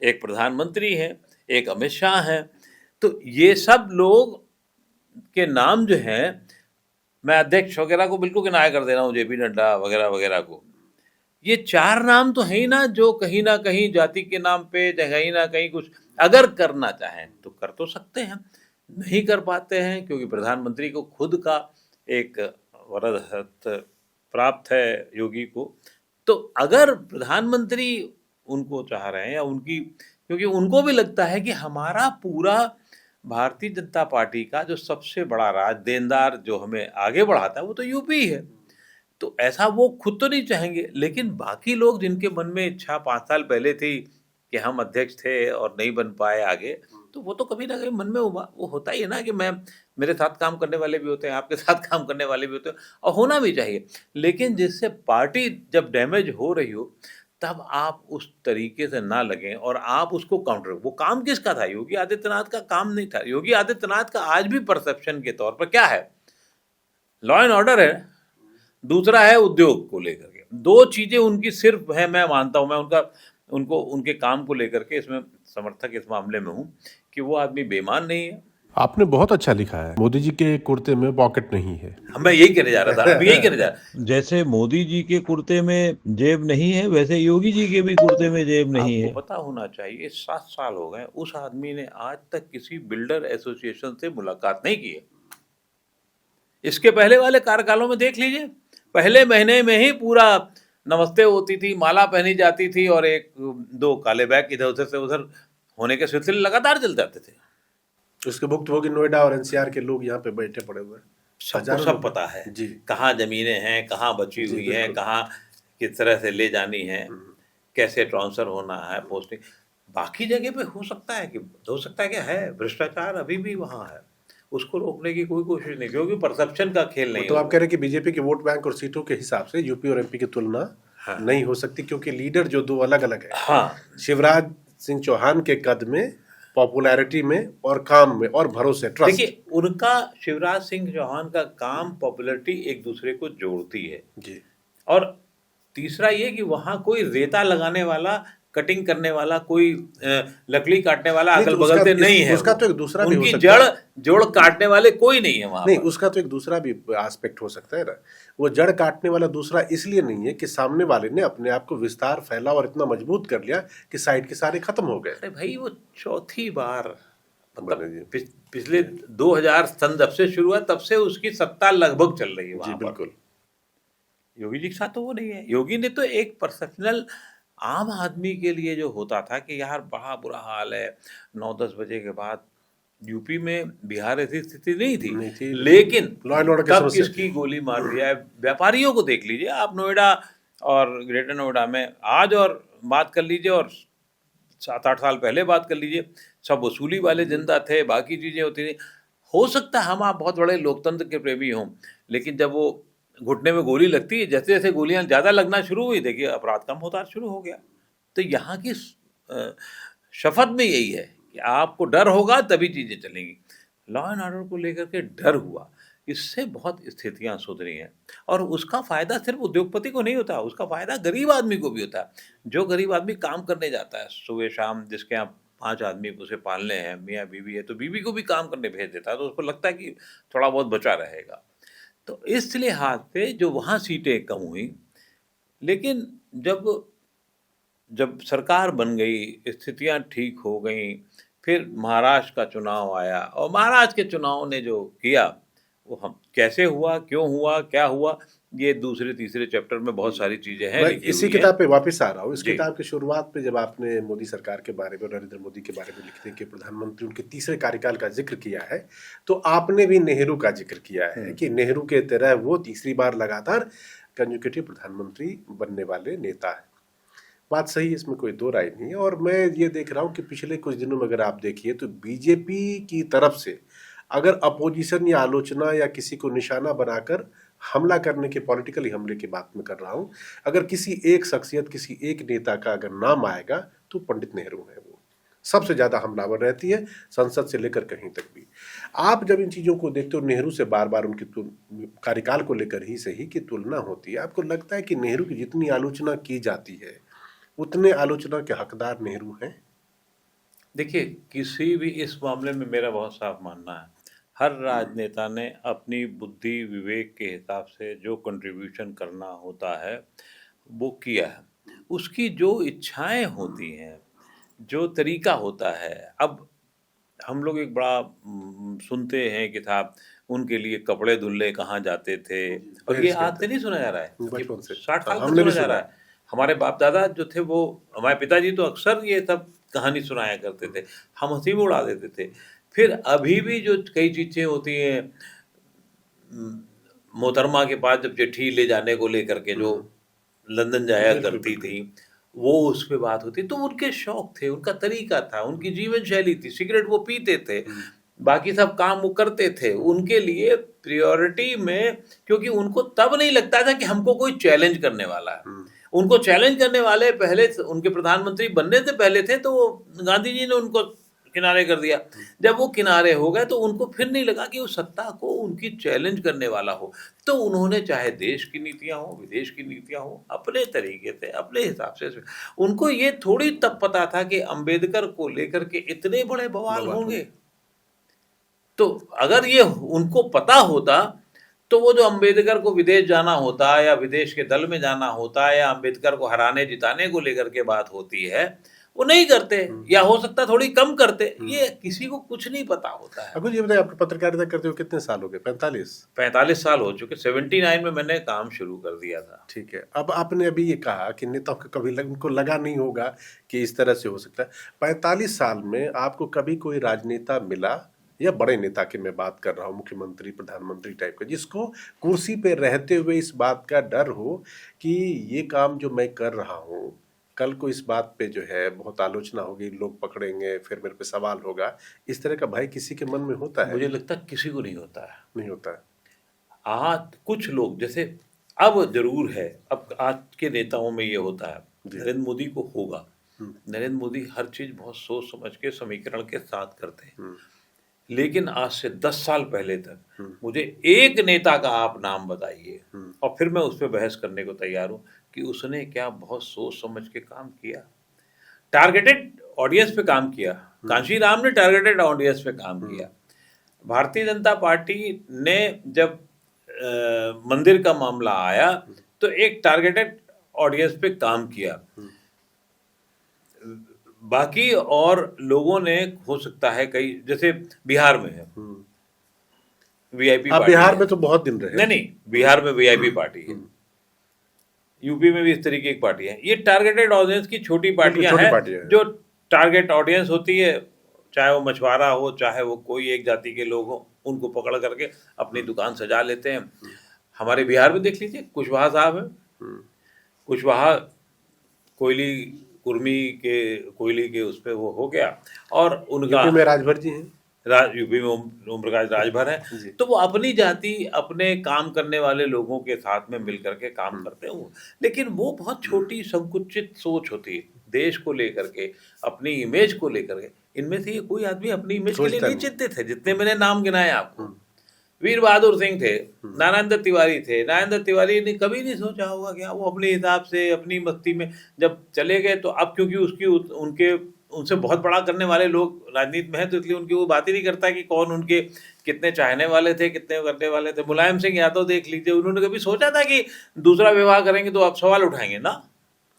एक प्रधानमंत्री हैं, एक अमित शाह हैं। तो ये सब लोग के नाम जो हैं, मैं अध्यक्ष वगैरह को बिल्कुल किनारा कर दे रहा हूँ, जेपी नड्डा वगैरह वगैरह को, ये 4 नाम तो है ही ना जो कहीं ना कहीं जाति के नाम पे कहीं ना कहीं कुछ अगर करना चाहें तो कर तो सकते हैं, नहीं कर पाते हैं क्योंकि प्रधानमंत्री को खुद का एक वरद हस्त प्राप्त है योगी को। तो अगर प्रधानमंत्री उनको चाह रहे हैं या उनकी, क्योंकि उनको भी लगता है कि हमारा पूरा भारतीय जनता पार्टी का जो सबसे बड़ा राज देनदार जो हमें आगे बढ़ाता है वो तो यूपी है, तो ऐसा वो खुद तो नहीं चाहेंगे, लेकिन बाकी लोग जिनके मन में इच्छा 5 साल पहले थी कि हम अध्यक्ष थे और नहीं बन पाए आगे, तो वो तो कभी ना कभी मन में वो होता ही है ना कि मैं, मेरे साथ काम करने वाले भी होते हैं, आपके साथ काम करने वाले भी होते हैं, और होना भी चाहिए। लेकिन जिससे पार्टी जब डैमेज हो रही हो तब आप उस तरीके से ना लगें और आप उसको काउंटर, वो काम किसका था? योगी आदित्यनाथ का काम नहीं था। योगी आदित्यनाथ का आज भी परसेप्शन के तौर पर क्या है? लॉ एंड ऑर्डर है, दूसरा है उद्योग को लेकर के। 2 चीजें उनकी सिर्फ है, मैं मानता हूं, मैं उनको उनके काम को लेकर के इसमें समर्थक इस मामले में हूं कि वो आदमी बेईमान नहीं है। आपने बहुत अच्छा लिखा है, मोदी जी के कुर्ते में पॉकेट नहीं है। मैं यही कहने जा रहा था, अभी यही कहने जा रहा। जैसे मोदी जी के कुर्ते में जेब नहीं है, वैसे योगी जी के भी कुर्ते में जेब नहीं है। आपको पता होना चाहिए 7 साल हो गए, उस आदमी ने आज तक किसी बिल्डर एसोसिएशन से मुलाकात नहीं की है। इसके पहले वाले कार्यकालों में देख लीजिए, पहले महीने में ही पूरा नमस्ते होती थी, माला पहनी जाती थी और 1-2 काले बैग इधर उधर से उधर होने के सिलसिले लगातार चल जाते थे। उसके भुक्तभोगी नोएडा और एनसीआर के लोग यहाँ पे बैठे पड़े हुए हैं, सबको सब पता है जी, कहाँ जमीनें हैं, कहाँ बची हुई हैं, कहाँ किस तरह से ले जानी है, कैसे ट्रांसफर होना है, पोस्टिंग। बाकी जगह पे हो सकता है कि है भ्रष्टाचार अभी भी वहाँ है, उसको रोकने की कोई कोशिश नहीं, क्योंकि परसेप्शन का खेल नहीं। तो आप कह रहे हैं कि बीजेपी के वोट बैंक और सीटों के हिसाब से यूपी और एमपी की तुलना नहीं हो सकती क्योंकि लीडर जो 2 अलग अलग है। हाँ, शिवराज सिंह चौहान के कद में, पॉपुलैरिटी में और काम में और भरोसे, ट्रस्ट। देखिए उनका, शिवराज सिंह चौहान का काम, पॉपुलैरिटी एक दूसरे को जोड़ती है जी, और तीसरा ये कि वहाँ कोई रेता लगाने वाला, कटिंग करने वाला, कोई लकड़ी काटने वाला नहीं, अगल तो बगल से नहीं है। उसका तो एक दूसरा भी हो उनकी सकता है। जोड़ काटने वाले कोई नहीं है वहाँ नहीं, पर। उसका तो एक दूसरा भी एस्पेक्ट हो सकता है ना। वो जड़ काटने वाला दूसरा इसलिए नहीं है कि सामने वाले ने अपने आप को विस्तार, फैलाव और इतना मजबूत कर लिया कि साइड के सारे खत्म हो गए। अरे भाई, वो चौथी बार, बने जी। मतलब पिछले 2000 सन जब से शुरू हुआ तब से उसकी सत्ता लगभग चल रही है जी वहाँ पर। बिल्कुल। योगी जी के साथ तो वो नहीं है। योगी ने तो एक परसेप्शनल आम आदमी के लिए जो होता था कि यार बड़ा बुरा हाल है, 9-10 बजे के बाद यूपी में, बिहार ऐसी स्थिति नहीं नहीं थी, थी। लेकिन लॉ एंड ऑर्डर की कब समस्या किसकी गोली मार दिया है। व्यापारियों को देख लीजिए आप, नोएडा और ग्रेटर नोएडा में आज, और बात कर लीजिए और 7-8 साल पहले बात कर लीजिए, सब वसूली वाले जिंदा थे, बाकी चीजें होती थी। हो सकता है हम आप बहुत बड़े लोकतंत्र के प्रेमी हों, लेकिन जब वो घुटने में गोली लगती है, जैसे जैसे गोलियां ज्यादा लगना शुरू हुई, देखिए अपराध कम होता शुरू हो गया। तो यहाँ की शपथ में यही है कि आपको डर होगा तभी चीजें चलेंगी। लॉ एंड ऑर्डर को लेकर के डर हुआ, इससे बहुत स्थितियां सुधरी हैं। और उसका फायदा सिर्फ उद्योगपति को नहीं होता, उसका फायदा गरीब आदमी को भी होता है। जो गरीब आदमी काम करने जाता है सुबह शाम, जिसके यहाँ 5 आदमी उसे पालने हैं, मियाँ बीवी है, तो बीवी को भी काम करने भेज देता है, तो उसको लगता है कि थोड़ा बहुत बचा रहेगा। तो इस लिहाज से जो वहाँ सीटें कम हुई, लेकिन जब जब सरकार बन गई, स्थितियां ठीक हो गई, फिर महाराष्ट्र का चुनाव आया, और महाराष्ट्र के चुनाव ने जो किया वो हम कैसे हुआ, क्यों हुआ, क्या हुआ, ये दूसरे तीसरे चैप्टर में बहुत सारी चीजें हैं मैं लिखी इसी हुई हैं। किताब पे वापस आ रहा हूँ। इस जी। किताब की शुरुआत में जब आपने मोदी सरकार के बारे में, नरेंद्र मोदी के बारे में लिखने के, प्रधानमंत्री उनके तीसरे कार्यकाल का जिक्र किया है, तो आपने भी नेहरू का जिक्र किया है कि नेहरू के तरह वो तीसरी बार लगातार कंज्यूकेटिव प्रधानमंत्री बनने वाले नेता है। बात सही है, इसमें कोई दो राय नहीं है। और मैं ये देख रहा हूँ कि पिछले कुछ दिनों में अगर आप देखिए तो बीजेपी की तरफ से अगर अपोजिशन या आलोचना या किसी को निशाना बनाकर हमला करने के, पॉलिटिकली हमले की बात में कर रहा हूं, अगर किसी एक शख्सियत, किसी एक नेता का अगर नाम आएगा तो पंडित नेहरू है। वो सबसे ज्यादा हमलावर रहती है, संसद से लेकर कहीं तक भी। आप जब इन चीजों को देखते हो, नेहरू से बार बार उनकी कार्यकाल को लेकर ही सही की तुलना होती है, आपको लगता है कि नेहरू की जितनी आलोचना की जाती है उतने आलोचना के हकदार नेहरू हैं? देखिए, किसी भी, इस मामले में मेरा बहुत साफ मानना है, हर राजनेता ने अपनी बुद्धि विवेक के हिसाब से जो कंट्रीब्यूशन करना होता है वो किया है। उसकी जो इच्छाएं होती हैं, जो तरीका होता है, अब हम लोग एक बड़ा सुनते हैं कि साहब उनके लिए कपड़े धुलने कहाँ जाते थे, और ये आज से नहीं सुना जा रहा है, बचपन से 60 साल से हमने भी सुना जा रहा है। हमारे बाप दादा जो थे, वो हमारे पिताजी तो अक्सर ये सब कहानी सुनाया करते थे, हम हंसी में उड़ा देते थे। फिर अभी भी जो कई चीजें होती हैं, मोहतरमा के पास जब चिट्ठी ले जाने को लेकर के जो लंदन जाया करती थी, वो उस पे बात होती, तो उनके शौक थे, उनका तरीका था, उनकी जीवन शैली थी। सिगरेट वो पीते थे, बाकी सब काम वो करते थे, उनके लिए प्रायोरिटी में, क्योंकि उनको तब नहीं लगता था कि हमको कोई चैलेंज करने वाला है। उनको चैलेंज करने वाले पहले उनके प्रधानमंत्री बनने से पहले थे, तो गांधी जी ने उनको किनारे कर दिया। जब वो किनारे हो गए तो उनको फिर नहीं लगा कि उस सत्ता को उनकी चैलेंज करने वाला हो, तो उन्होंने चाहे देश की नीतियां हो, विदेश की नीतियां हो, अपने तरीके से, अपने हिसाब से। उनको ये थोड़ी तब पता था कि अंबेडकर को लेकर के इतने बड़े बवाल होंगे। तो अगर ये उनको पता होता तो वो जो अंबेडकर को विदेश जाना होता, या विदेश के दल में जाना होता, या अंबेडकर को हराने जिताने को लेकर के बात होती है, वो नहीं करते, या हो सकता थोड़ी कम करते। ये किसी को कुछ नहीं पता होता है। अकुल, ये बताइए, आपको पत्रकारिता करते हुए कितने साल हो गए? 45 साल हो चुके। 79 में मैंने काम शुरू कर दिया था। ठीक है। अब आपने अभी ये कहा कि नेताओं को कभी उनको लगा नहीं होगा कि इस तरह से हो सकता है। 45 साल में आपको कभी कोई राजनेता मिला, या बड़े नेता की मैं बात कर रहा हूँ, मुख्यमंत्री, प्रधानमंत्री टाइप का, जिसको कुर्सी पे रहते हुए इस बात का डर हो कि ये काम जो मैं कर रहा हूँ, कल को इस बात पे जो है बहुत आलोचना होगी, लोग पकड़ेंगे, फिर मेरे पे सवाल होगा, इस तरह का भय किसी के मन में होता है? मुझे लगता है किसी को नहीं होता है। नहीं होता है। आज कुछ लोग, जैसे अब जरूर है, अब आज के नेताओं में ये होता है, नरेंद्र मोदी को होगा। नरेंद्र मोदी हर चीज बहुत सोच समझ के, समीकरण के साथ करते हैं। लेकिन आज से 10 साल पहले तक मुझे एक नेता का आप नाम बताइए और फिर मैं उस पर बहस करने को तैयार हूँ कि उसने क्या बहुत सोच समझ के काम किया, टारगेटेड ऑडियंस पे काम किया। कांशीराम ने टारगेटेड ऑडियंस पे काम किया। भारतीय जनता पार्टी ने जब मंदिर का मामला आया तो एक टारगेटेड ऑडियंस पे काम किया। बाकी और लोगों ने हो सकता है कई, जैसे बिहार में है वीआईपी आप पार्टी बिहार है। में तो बहुत दिन रहे। नहीं, बिहार में वीआईपी पार्टी है, यूपी में भी इस तरीके की पार्टी है। ये टारगेटेड ऑडियंस की छोटी पार्टियां छोटी हैं पार्टियां हैं। जो टारगेट ऑडियंस होती है, चाहे वो मछुआरा हो, चाहे वो कोई एक जाति के लोग हो, उनको पकड़ करके अपनी दुकान सजा लेते हैं। हमारे बिहार में देख लीजिए, कुशवाहा साहब है, कुशवाहा कोयली कुर्मी के कोयली के उस पर वो हो गया और उनका यूपी में राजभर जी हैं। यूपी में ओम प्रकाश राजभर है। जी। तो वो अपनी जाति, अपने काम करने वाले लोगों के साथ में मिल करके काम करते हैं वो, लेकिन वो बहुत छोटी संकुचित सोच होती है देश को लेकर के, अपनी इमेज को लेकर के। इनमें से ये कोई आदमी अपनी इमेज के लिए सोचता नहीं नहीं। चिंतित है। जितने मैंने नाम गिनाए आपको, वीर बहादुर सिंह थे, नारायण दत्त तिवारी थे। नारायण दत्त तिवारी ने कभी नहीं सोचा होगा कि वो अपने हिसाब से अपनी मस्ती में जब चले गए, तो अब क्योंकि उसकी उनके उनसे बहुत बड़ा करने वाले लोग राजनीति में हैं, तो इसलिए उनकी वो बात ही नहीं करता कि कौन उनके कितने चाहने वाले थे, कितने करने वाले थे। मुलायम सिंह यादव देख लीजिए, उन्होंने कभी सोचा था कि दूसरा विवाह करेंगे तो आप सवाल उठाएंगे ना।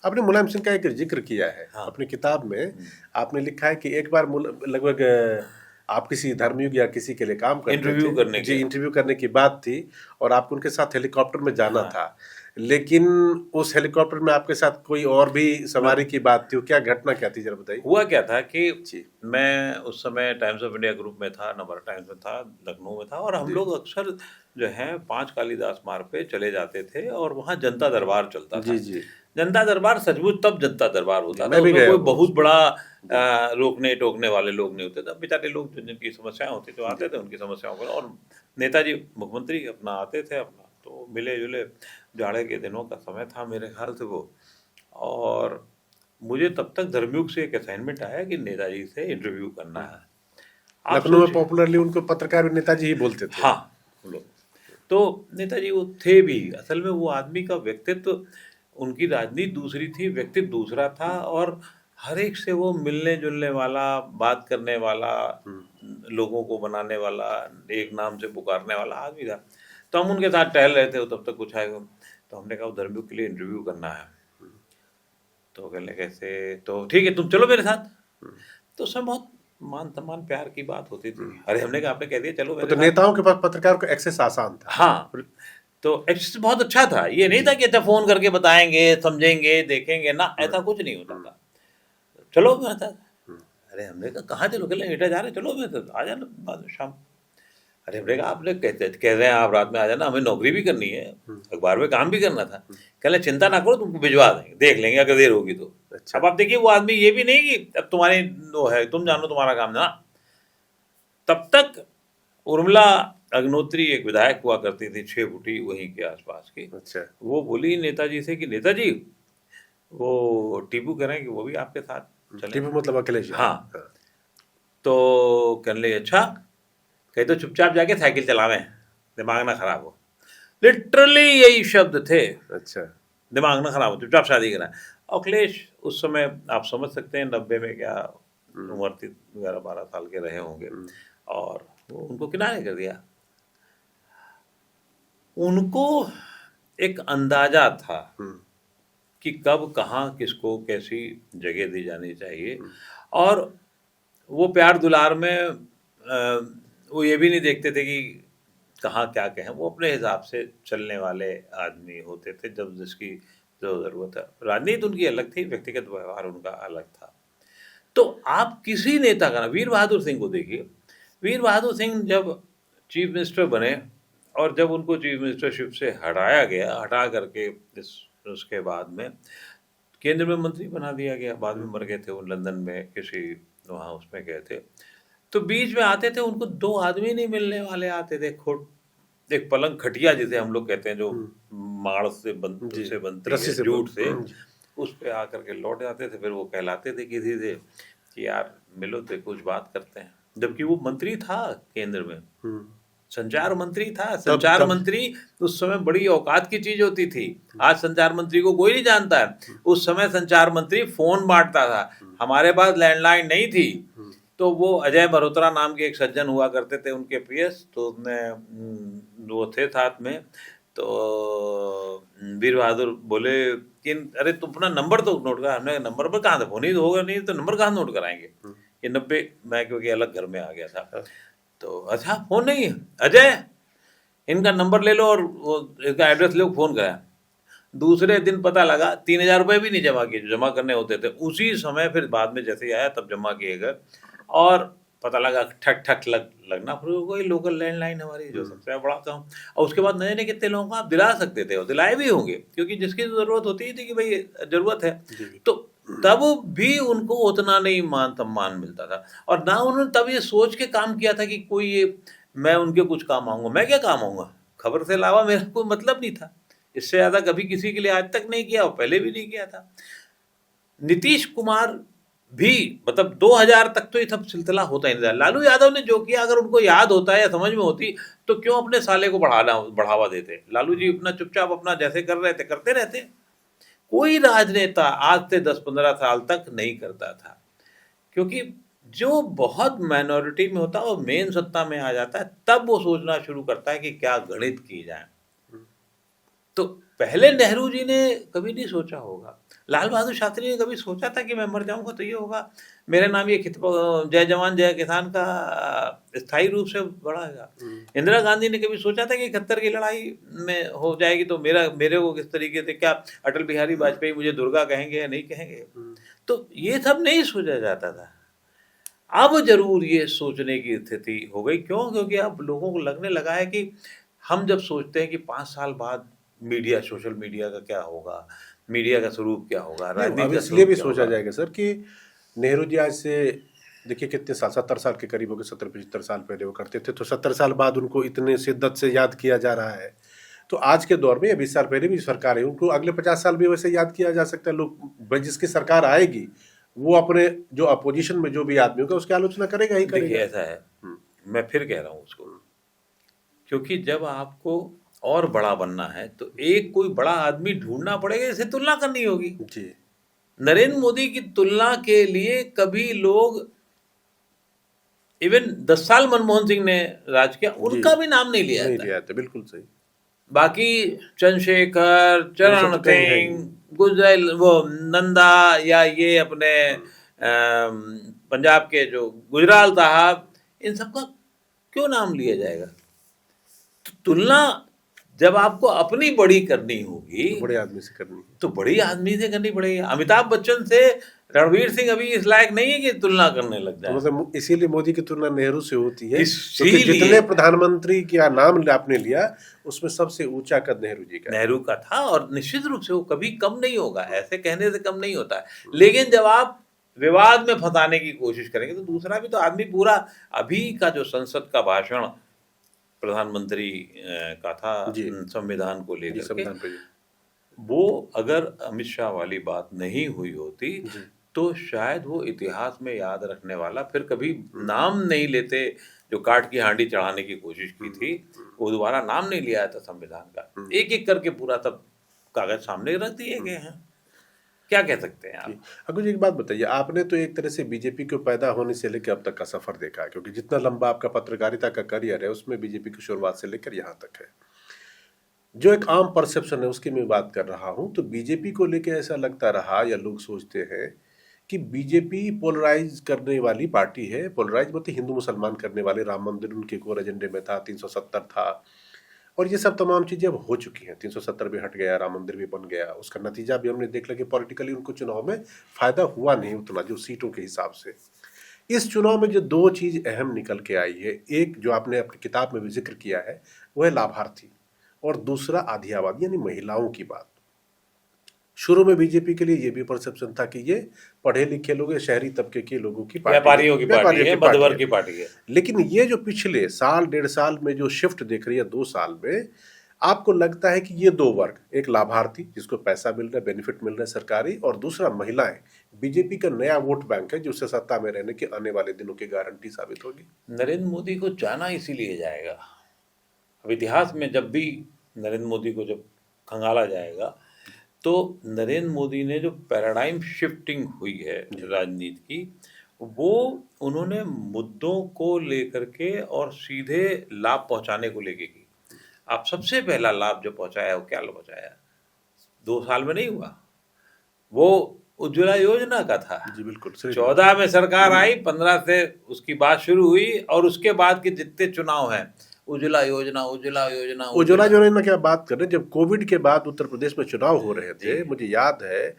आपने मुलायम सिंह का एक जिक्र किया है। हाँ। अपनी किताब में आपने लिखा है कि एक बार लगभग आप किसी धर्मयुग या किसी के लिए काम करते इंटरव्यू थे। करने जी, के। इंटरव्यू करने की बात थी और आपको उनके साथ हेलीकॉप्टर में जाना हाँ। था, लेकिन उस हेलीकॉप्टर में आपके साथ कोई और भी सवारी की बात थी। क्या घटना क्या थी, जरा बताइए। हुआ क्या था कि जी। मैं उस समय टाइम्स ऑफ इंडिया ग्रुप में था, नवभारत टाइम्स में था, लखनऊ में था, और हम लोग अक्सर जो है 5 कालिदास मार्ग पे चले जाते थे और वहाँ जनता दरबार चलता था। जी जी। जनता दरबार सचमुच तब जनता दरबार होता था, मैं भी उसमें गया कोई हूँ। बहुत बड़ा रोकने टोकने वाले लोग नहीं होते थे। बेचारे लोग जिनकी समस्याएं होती जो आते थे उनकी समस्याओं को, और नेताजी मुख्यमंत्री अपना आते थे अपना, तो मिले जुले। जाड़े के दिनों का समय था मेरे ख्याल से वो, और मुझे तब तक धर्मयुग से एक असाइनमेंट आया कि नेताजी से इंटरव्यू करना है। आप लखनऊ में सोचिए। पॉपुलरली उनको पत्रकार नेताजी ही बोलते थे। हाँ, हम लोग तो नेताजी वो थे भी। असल में वो आदमी का व्यक्तित्व, उनकी राजनीति दूसरी थी, व्यक्तित्व दूसरा था, और हर एक से वो मिलने जुलने वाला, बात करने वाला, लोगों को बनाने वाला, एक नाम से पुकारने वाला आदमी था। तो हम उनके साथ टहल रहे थे, तब तक कुछ आएगा, तो हमने कहा धर्मयुग के लिए इंटरव्यू करना है। तो कहने कैसे, तो ठीक है तुम चलो मेरे साथ। तो उसमें बहुत मान सम्मान प्यार की बात होती थी। अरे हमने कहा, आपने कह दिया चलो मेरे तो साथ। नेताओं के पास पत्रकार को एक्सेस आसान था। हाँ, तो एक्सेस बहुत अच्छा था। ये नहीं था कि अच्छा फोन करके बताएंगे, समझेंगे, देखेंगे ना, ऐसा कुछ नहीं होता था। चलो मेरे साथ। अरे हमने कहा कहाँ चलो, कहले एटा जा रहे, चलो मेरे साथ आ जाना बाद में शाम। अरे हमने कहा आपने कह रहे हैं आप रात में आ जाना, हमें नौकरी भी करनी है, अखबार में काम भी करना था। कहले चिंता ना करो, तुमको भिजवा देंगे, देख लेंगे अगर देर होगी तो। अच्छा। अब आप देखिए, वो आदमी ये भी नहीं कि अब तुम्हारी वो है, तुम जानो तुम्हारा काम ना। तब तक उर्मिला अग्निहोत्री एक विधायक हुआ करती थी, 6 फुटी वहीं के आसपास की। अच्छा। वो बोली नेताजी से कि नेताजी, वो टीपू कह रहे हैं कि वो भी आपके साथ चले। टीपू मतलब अखिलेश यादव। हाँ। तो कहने लगे अच्छा, कहे तो चुपचाप जाके साइकिल चलावे, दिमाग ना खराब हो। लिटरली यही शब्द थे, अच्छा। दिमाग ना खराब हो, चुपचाप शादी करा। अखिलेश उस समय आप समझ सकते हैं 90 में क्या उम्र थी, 11-12 साल के रहे होंगे, और वो उनको किनारे कर दिया। उनको एक अंदाजा था कि कब कहाँ किसको कैसी जगह दी जानी चाहिए, और वो प्यार दुलार में वो ये भी नहीं देखते थे कि कहाँ क्या कहें। वो अपने हिसाब से चलने वाले आदमी होते थे, जब जिसकी जो ज़रूरत है। राजनीति उनकी अलग थी, व्यक्तिगत व्यवहार उनका अलग था। तो आप किसी नेता का ना, वीर बहादुर सिंह को देखिए। वीर बहादुर सिंह जब चीफ मिनिस्टर बने, और जब उनको चीफ मिनिस्टरशिप से हटाया गया, हटा करके उसके बाद में केंद्र में मंत्री बना दिया गया। बाद में मर गए थे वो, लंदन में किसी वहाँ उसमें गए थे। तो बीच में आते थे, उनको 2 आदमी नहीं मिलने वाले आते थे। एक पलंग खटिया जिसे हम लोग कहते हैं, जो माड़ से बनती रस्सी है, से जूट से, उस पे आकर के लौट जाते थे। फिर वो कहलाते थे किसी से कि यार मिलो तो कुछ बात करते हैं। जबकि वो मंत्री था केंद्र में, हम्म, संचार मंत्री था। संचार तब मंत्री उस समय बड़ी औकात की चीज होती थी। आज संचार मंत्री को कोई नहीं जानता है। उस समय संचार मंत्री फोन बांटता था, हमारे पास लैंडलाइन नहीं थी। तो वो अजय मल्होत्रा नाम के एक सज्जन हुआ करते थे, उनके पीएस, तो उसने वो थे साथ में। तो वीर बहादुर बोले कि अरे तुम अपना नंबर तो नोट करा। हमने कहा, नंबर पर कहाँ था, फोन ही तो होगा नहीं तो नंबर कहाँ नोट कराएंगे। ये 90 मैं क्योंकि अलग घर में आ गया था। तो अच्छा फोन नहीं है, अजय इनका नंबर ले लो और वो इसका एड्रेस लो, फोन कराया। दूसरे दिन पता लगा 3,000 रुपये भी नहीं जमा किए, जो जमा करने होते थे उसी समय। फिर बाद में जैसे ही आया तब जमा किए गए, और पता लगा ठक ठक लगना फिर कोई लोकल लैंडलाइन हमारी, जो सबसे बड़ा काम। और उसके बाद न जाने कितने लोगों को आप दिला सकते थे, और दिलाए भी होंगे, क्योंकि जिसकी जरूरत होती थी कि भाई जरूरत है, तो तब भी उनको उतना नहीं मान सम्मान मिलता था। और ना उन्होंने तब ये सोच के काम किया था कि कोई ये मैं उनके कुछ काम आऊंगा। मैं क्या काम आऊंगा, खबर से अलावा मेरा कोई मतलब नहीं था। इससे ज्यादा कभी किसी के लिए आज तक नहीं किया, और पहले भी नहीं किया था। नीतीश कुमार भी मतलब 2000 तक तो ये सब सिलसिला होता ही नहीं था। लालू यादव ने जो किया, अगर उनको याद होता है या समझ में होती, तो क्यों अपने साले को बढ़ावा देते। लालू जी अपना चुपचाप अपना जैसे कर रहे थे करते रहते। कोई राजनेता आज से 10-15 साल तक नहीं करता था, क्योंकि जो बहुत माइनॉरिटी में होता है और मेन सत्ता में आ जाता है, तब वो सोचना शुरू करता है कि क्या गणित की जाए। तो पहले नेहरू जी ने कभी नहीं सोचा होगा, लाल बहादुर शास्त्री ने कभी सोचा था कि मैं मर जाऊंगा तो ये होगा, मेरे नाम ये जय जवान जय किसान का स्थायी रूप से बढ़ाएगा। इंदिरा गांधी ने कभी सोचा था कि 71 की लड़ाई में हो जाएगी तो मेरे को किस तरीके से, क्या अटल बिहारी वाजपेयी मुझे दुर्गा कहेंगे या नहीं कहेंगे। तो ये सब नहीं सोचा जाता था। अब जरूर ये सोचने की स्थिति हो गई। क्यों? क्योंकि अब लोगों को लगने लगा है कि हम जब सोचते हैं कि 5 साल बाद मीडिया, सोशल मीडिया का क्या होगा, मीडिया का स्वरूप क्या होगा, अब राजनीति का इसलिए स्वरूप भी क्या सोचा होगा। जाएगा सर कि नेहरू जी आज से देखिए कितने साल, 70 साल के करीब हो गए, 70-75 साल पहले वो करते थे, तो 70 साल बाद उनको इतने शिद्दत से याद किया जा रहा है। तो आज के दौर में 20 साल पहले भी सरकार है, उनको अगले 50 साल भी वैसे याद किया जा सकता है। लोग जिसकी सरकार आएगी वो अपने जो अपोजिशन में जो भी आदमी होगा उसकी आलोचना करेगा ही देखिए करेगा। ऐसा है, मैं फिर कह रहा हूँ उसको, क्योंकि जब आपको और बड़ा बनना है तो एक कोई बड़ा आदमी ढूंढना पड़ेगा, जिससे तुलना करनी होगी। जी, नरेंद्र मोदी की तुलना के लिए कभी लोग, इवन 10 साल मनमोहन सिंह ने राज किया, उनका भी नाम नहीं लिया नहीं जाता। लिया था, बिल्कुल सही। बाकी चंद्रशेखर, चरण तो कहीं है ही सिंह, गुजराल, वो नंदा, या ये अपने पंजाब के जो गुजराल साहब, इन सबका क्यों नाम लिया जाएगा। तो तुलना जब आपको अपनी बड़ी करनी होगी तो बड़े आदमी से करनी है। तो बड़ी आदमी से करनी पड़ेगी। अमिताभ बच्चन से रणवीर सिंह अभी इस लायक नहीं है कि तुलना करने लग तो जाए। मतलब इसीलिए मोदी की तुलना नेहरू से होती है, क्योंकि इसीलिए जितने प्रधानमंत्री का नाम आपने लिया उसमें सबसे ऊंचा कद नेहरू जी का है। नेहरू का था, और निश्चित रूप से वो कभी कम नहीं होगा, ऐसे कहने से कम नहीं होता है। लेकिन जब आप विवाद में फंसाने की कोशिश करेंगे तो दूसरा भी तो आदमी पूरा, अभी का जो संसद का भाषण प्रधानमंत्री का था जी। संविधान को जी, लेकर के, संविधान पे वो अगर अमित शाह वाली बात नहीं हुई होती जी। तो शायद वो इतिहास में याद रखने वाला, फिर कभी नाम नहीं लेते। जो काट की हांडी चढ़ाने की कोशिश की थी, वो दोबारा नाम नहीं लिया था संविधान का। एक एक करके पूरा तब कागज सामने रख दिए गए हैं। क्या कह सकते हैं आप। अगर जी एक बात बताइए, आपने तो एक तरह से बीजेपी को पैदा होने से लेकर अब तक का सफर देखा है, क्योंकि जितना लंबा आपका पत्रकारिता का करियर है उसमें बीजेपी की शुरुआत से लेकर यहाँ तक है। जो एक आम परसेप्शन है उसकी मैं बात कर रहा हूँ, तो बीजेपी को लेकर ऐसा लगता रहा या लोग सोचते हैं कि बीजेपी पोलराइज करने वाली पार्टी है। पोलराइज मतलब हिंदू मुसलमान करने वाले, राम मंदिर उनके कोर एजेंडे में था, 370 था, और ये सब तमाम चीजें अब हो चुकी हैं। 370 भी हट गया, राम मंदिर भी बन गया, उसका नतीजा भी हमने देख लिया कि पॉलिटिकली उनको चुनाव में फायदा हुआ नहीं उतना, जो सीटों के हिसाब से। इस चुनाव में जो दो चीज अहम निकल के आई है, एक जो आपने अपनी किताब में भी जिक्र किया है वो है लाभार्थी, और दूसरा आधियावादी यानी महिलाओं की बात। शुरू में बीजेपी के लिए ये भी परसेप्शन था कि ये पढ़े लिखे लोग, शहरी तबके के लोगों की पार्टी, व्यापारियों की पार्टी है, मध्यवर्ग की पार्टी है। लेकिन ये जो पिछले साल 1.5 साल में जो शिफ्ट देख रही है, 2 साल में, आपको लगता है कि ये दो वर्ग, एक लाभार्थी जिसको पैसा मिल रहा है, बेनिफिट मिल रहा है सरकारी, और दूसरा महिलाएं, बीजेपी का नया वोट बैंक है जिससे सत्ता में रहने की आने वाले दिनों की गारंटी साबित होगी? नरेंद्र मोदी को जाना इसीलिए जाएगा। अब इतिहास में जब भी नरेंद्र मोदी को जब खंगाला जाएगा तो नरेंद्र मोदी ने जो पैराडाइम शिफ्टिंग हुई है राजनीति की, वो उन्होंने मुद्दों को लेकर के और सीधे लाभ पहुंचाने को लेके की। आप सबसे पहला लाभ जो पहुंचाया वो क्या पहुंचाया? 2 साल में नहीं हुआ, वो उज्ज्वला योजना का था। जी बिल्कुल। 14 में सरकार आई, 15 से उसकी बात शुरू हुई और उसके बाद के जितने चुनाव हैं, उज्ज्वला योजना उज्ज्वला योजना उज्ज्वला योजना की बात कर रहे हैं। जब कोविड के बाद उत्तर प्रदेश में चुनाव हो रहे थे, मुझे याद है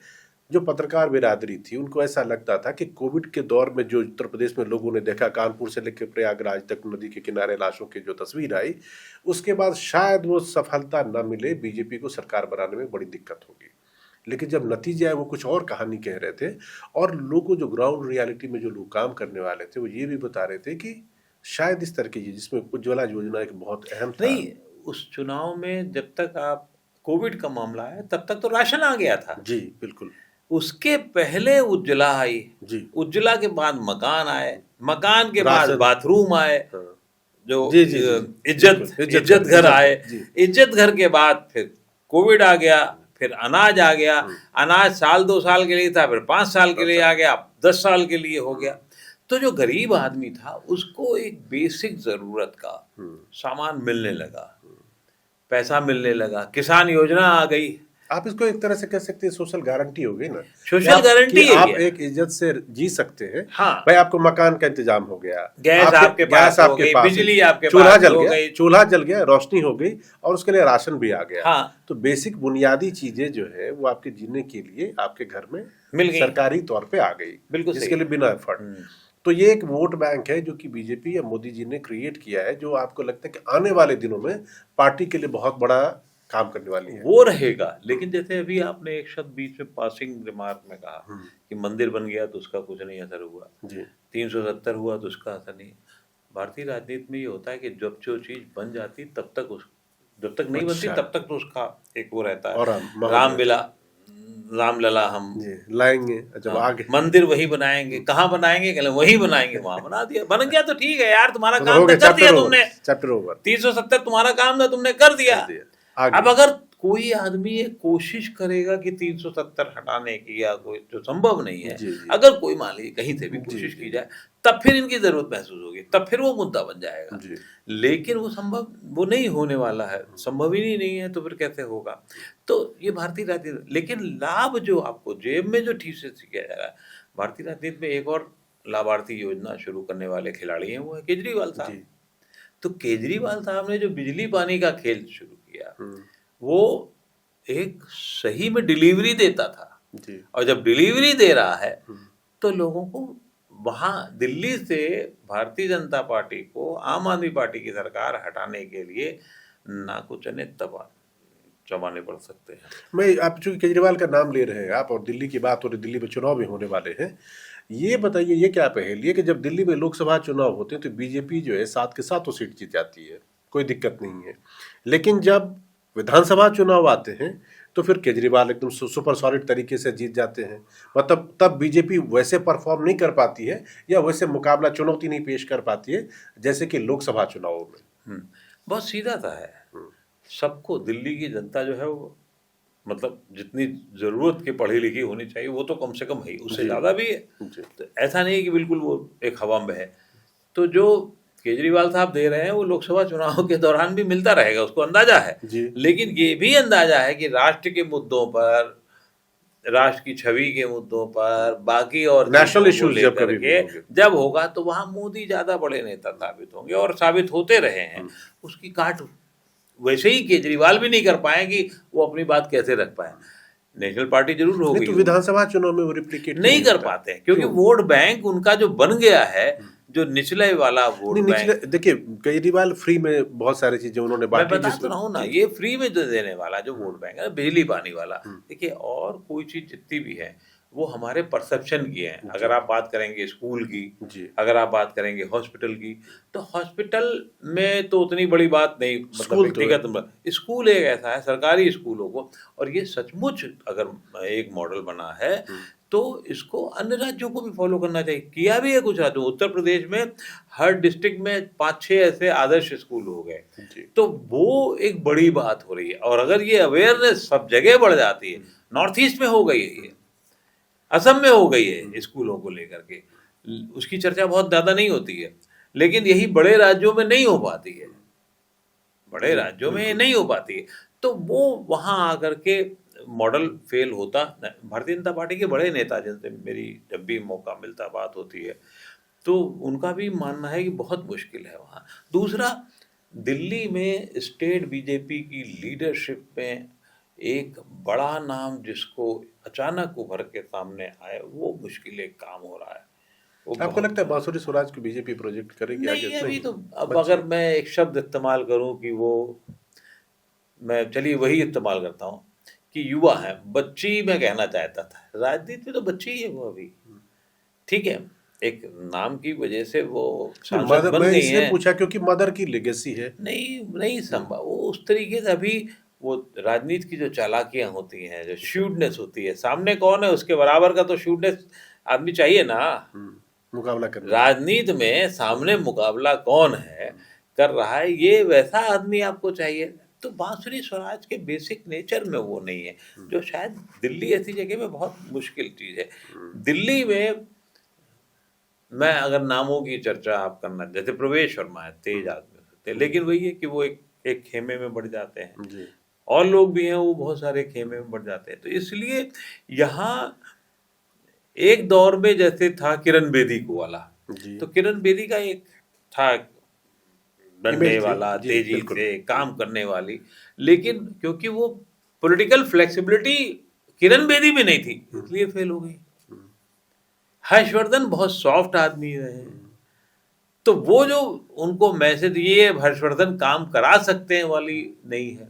जो पत्रकार बिरादरी थी उनको ऐसा लगता था कि कोविड के दौर में जो उत्तर प्रदेश में लोगों ने देखा, कानपुर से लेकर प्रयागराज तक नदी के किनारे लाशों की जो तस्वीर आई, उसके बाद शायद वो सफलता न मिले, बीजेपी को सरकार बनाने में बड़ी दिक्कत होगी। लेकिन जब नतीजे आए वो कुछ और कहानी कह रहे थे, और लोगों जो ग्राउंड रियलिटी में जो लोग काम करने वाले थे वो ये भी बता रहे थे कि शायद इस तरह की, जिसमें उज्ज्वला योजना एक बहुत अहम था। नहीं, उस चुनाव में जब तक आप कोविड का मामला है तब तक तो राशन आ गया था। जी बिल्कुल। उसके पहले उज्ज्वला आई जी। उज्ज्वला के बाद मकान आए, मकान के बाद बाथरूम आए, जो जी, जी, इज्जत घर आए, इज्जत घर के बाद फिर कोविड आ गया, फिर अनाज आ गया, अनाज साल 2 साल के लिए था, फिर 5 साल के लिए आ गया, 10 साल के लिए हो गया। तो जो गरीब आदमी था उसको एक बेसिक जरूरत का सामान मिलने लगा, पैसा मिलने लगा, किसान योजना आ गई। आप इसको एक तरह से कह सकते हैं सोशल गारंटी हो गई ना, सोशल गारंटी है, आप एक इज्जत से जी सकते हैं। हाँ भाई, आपको मकान का इंतजाम हो गया, गैस आपके पास हो गई, बिजली आपके चूल्हा पास जल हो गया, गई, चूल्हा जल गया, रोशनी हो गई, और उसके लिए राशन भी आ गया। हाँ। तो बेसिक बुनियादी चीजें जो है वो आपके जीने के लिए आपके घर में मिल गई, सरकारी तौर पे आ गई, बिल्कुल, जिसके लिए बिना एफर्ट। तो ये एक वोट बैंक है जो कि बीजेपी या मोदी जी ने क्रिएट किया है, जो आपको लगता है कि आने वाले दिनों में पार्टी के लिए बहुत बड़ा काम करने वाली है। वो रहेगा। लेकिन जैसे अभी आपने एक शब्द बीच में पासिंग रिमार्क में कहा कि मंदिर बन गया तो उसका कुछ नहीं असर हुआ, जी 370 हुआ तो उसका असर नहीं। भारतीय राजनीति में ये होता है कि जब जो चीज बन जाती जब तक नहीं बनती तब तक तो उसका एक वो रहता है, रामलला हम लाएंगे, जब आगे मंदिर वही बनाएंगे, कहाँ बनाएंगे, कहले वही बनाएंगे, वहां बना दिया, बन गया तो ठीक है यार, तुम्हारा काम तो कर दिया तुमने, चैप्टर ओवर, 370 तुम्हारा काम था, तुमने कर दिया। अब अगर कोई आदमी ये कोशिश करेगा कि 370 हटाने की, या कोई जो संभव नहीं है, अगर कोई मान लीजिए कहीं से भी कोशिश की जाए, तब फिर इनकी जरूरत महसूस होगी, तब फिर वो मुद्दा बन जाएगा। लेकिन वो नहीं होने वाला है, संभव ही नहीं है, तो फिर कैसे होगा? तो ये भारतीय राजनीति। लेकिन लाभ जो आपको जेब में जो ठीक से किया जा रहा है, भारतीय राजनीति में एक और लाभार्थी योजना शुरू करने वाले खिलाड़ी हैं, वो है केजरीवाल साहब। तो केजरीवाल साहब ने जो बिजली पानी का खेल शुरू किया, वो एक सही में डिलीवरी देता था, और जब डिलीवरी दे रहा है तो लोगों को वहां दिल्ली से भारतीय जनता पार्टी को आम आदमी पार्टी की सरकार हटाने के लिए ना कुछ चबाने पड़ सकते हैं। मैं, आप चूंकि केजरीवाल का नाम ले रहे हैं आप, और दिल्ली की बात हो रही, दिल्ली में चुनाव भी होने वाले हैं, ये बताइए ये क्या पहेली है कि जब दिल्ली में लोकसभा चुनाव होते हैं तो बीजेपी जो है 7 के 7 सीट जीत जाती है, कोई दिक्कत नहीं है। लेकिन जब विधानसभा चुनाव आते हैं तो फिर केजरीवाल एकदम सुपर सॉलिड तरीके से जीत जाते हैं। मतलब तब बीजेपी वैसे परफॉर्म नहीं कर पाती है, या वैसे मुकाबला चुनौती नहीं पेश कर पाती है जैसे कि लोकसभा चुनावों में। बहुत सीधा सा है, सबको, दिल्ली की जनता जो है वो, मतलब जितनी जरूरत की पढ़ी लिखी होनी चाहिए वो तो कम से कम है, उससे ज्यादा भी है। तो ऐसा नहीं कि बिल्कुल वो एक हवा में है। तो जो केजरीवाल साहब दे रहे हैं वो लोकसभा चुनाव के दौरान भी मिलता रहेगा, उसको अंदाजा है। लेकिन ये भी अंदाजा है कि राष्ट्र के मुद्दों पर, राष्ट्र की छवि के मुद्दों पर, बाकी और नेशनल इश्यूज जब होगा तो वहां मोदी ज्यादा बड़े नेता साबित होंगे, और साबित होते रहे हैं। उसकी काट वैसे ही केजरीवाल भी नहीं कर पाए कि वो अपनी बात कैसे रख पाए। नेशनल पार्टी जरूर होगी, तो विधानसभा चुनाव में वो रिप्लिकेट नहीं कर पाते हैं, क्योंकि वोट बैंक उनका जो बन गया है, जो निचले वाला वोट बैंक। देखिए केजरीवाल फ्री में बहुत सारी चीजें उन्होंने बांटी, मैं बता तो रहा हूँ ना, ये फ्री में जो देने वाला जो वोट बैंक है, बिजली पानी वाला, देखिए और कोई चीज जितनी भी है, वो हमारे परसेप्शन की हैं। अगर आप बात करेंगे स्कूल की, जी अगर आप बात करेंगे हॉस्पिटल की, तो हॉस्पिटल में तो उतनी बड़ी बात नहीं, मतलब स्कूल तो है। व्यक्तिगत स्कूल एक ऐसा है सरकारी स्कूलों को, और ये सचमुच अगर एक मॉडल बना है तो इसको अन्य राज्यों को भी फॉलो करना चाहिए। किया भी है कुछ राज्यों, उत्तर प्रदेश में हर डिस्ट्रिक्ट में 5-6 ऐसे आदर्श स्कूल हो गए, जी तो वो एक बड़ी बात हो रही है। और अगर ये अवेयरनेस सब जगह बढ़ जाती है, नॉर्थ ईस्ट में हो गई है ये, असम में हो गई है स्कूलों को लेकर के, उसकी चर्चा बहुत ज्यादा नहीं होती है, लेकिन यही बड़े राज्यों में नहीं हो पाती है, बड़े राज्यों में नहीं हो पाती है। तो वो वहां आकर के मॉडल फेल होता। भारतीय जनता पार्टी के बड़े नेता जिनसे मेरी जब भी मौका मिलता बात होती है, तो उनका भी मानना है कि बहुत मुश्किल है वहाँ। दूसरा, दिल्ली में स्टेट बीजेपी की लीडरशिप में एक बड़ा नाम जिसको अचानक उभर के सामने आए, वो मुश्किल एक काम हो रहा है। वो आपको बहुत लगता है बांसुरी स्वराज को बीजेपी प्रोजेक्ट करेगी आगे? नहीं, अभी तो अब बच्चे। अगर मैं एक शब्द इस्तेमाल करूं कि वो, मैं चलिए वही इस्तेमाल करता हूं कि युवा है, बच्ची मैं कहना चाहता था, राजनीति में तो बच्ची ही है वो अभी, ठीक है, एक नाम की वजह से वो सांसद मदर, बन मैं गई इसलिए हैं। पूछा क्योंकि मदर की लेगेसी है। नहीं नहीं संभव वो उस तरीके से अभी, वो राजनीति की जो चालाकियां होती हैं, जो शूडनेस होती है, सामने कौन है उसके बराबर का तो शूडनेस आदमी चाहिए ना। मुकाबला करना। राजनीति में सामने मुकाबला कौन है कर रहा है, ये वैसा आदमी आपको चाहिए। तो बांसुरी स्वराज के बेसिक नेचर में वो नहीं है, जो शायद दिल्ली ऐसी जगह में बहुत मुश्किल चीज है। दिल्ली में मैं अगर नामों की चर्चा आप करना, जैसे प्रवेश शर्मा है, तेज आदमी हो सकते हैं, लेकिन वही है कि वो एक खेमे में बढ़ जाते हैं, जी और लोग भी हैं वो बहुत सारे खेमे में बढ़ जाते हैं। तो इसलिए यहाँ एक दौर में जैसे था किरण बेदी को वाला, जी तो किरण बेदी का एक था डंडे इमेज थी। वाला, जी तेजी बिल्कुल। से काम करने वाली, लेकिन क्योंकि वो पॉलिटिकल फ्लेक्सिबिलिटी किरण बेदी में नहीं थी, इसलिए फेल हो गई। हर्षवर्धन बहुत सॉफ्ट आदमी रहे, तो वो जो उनको मैसेज ये हर्षवर्धन काम करा सकते हैं वाली नहीं है।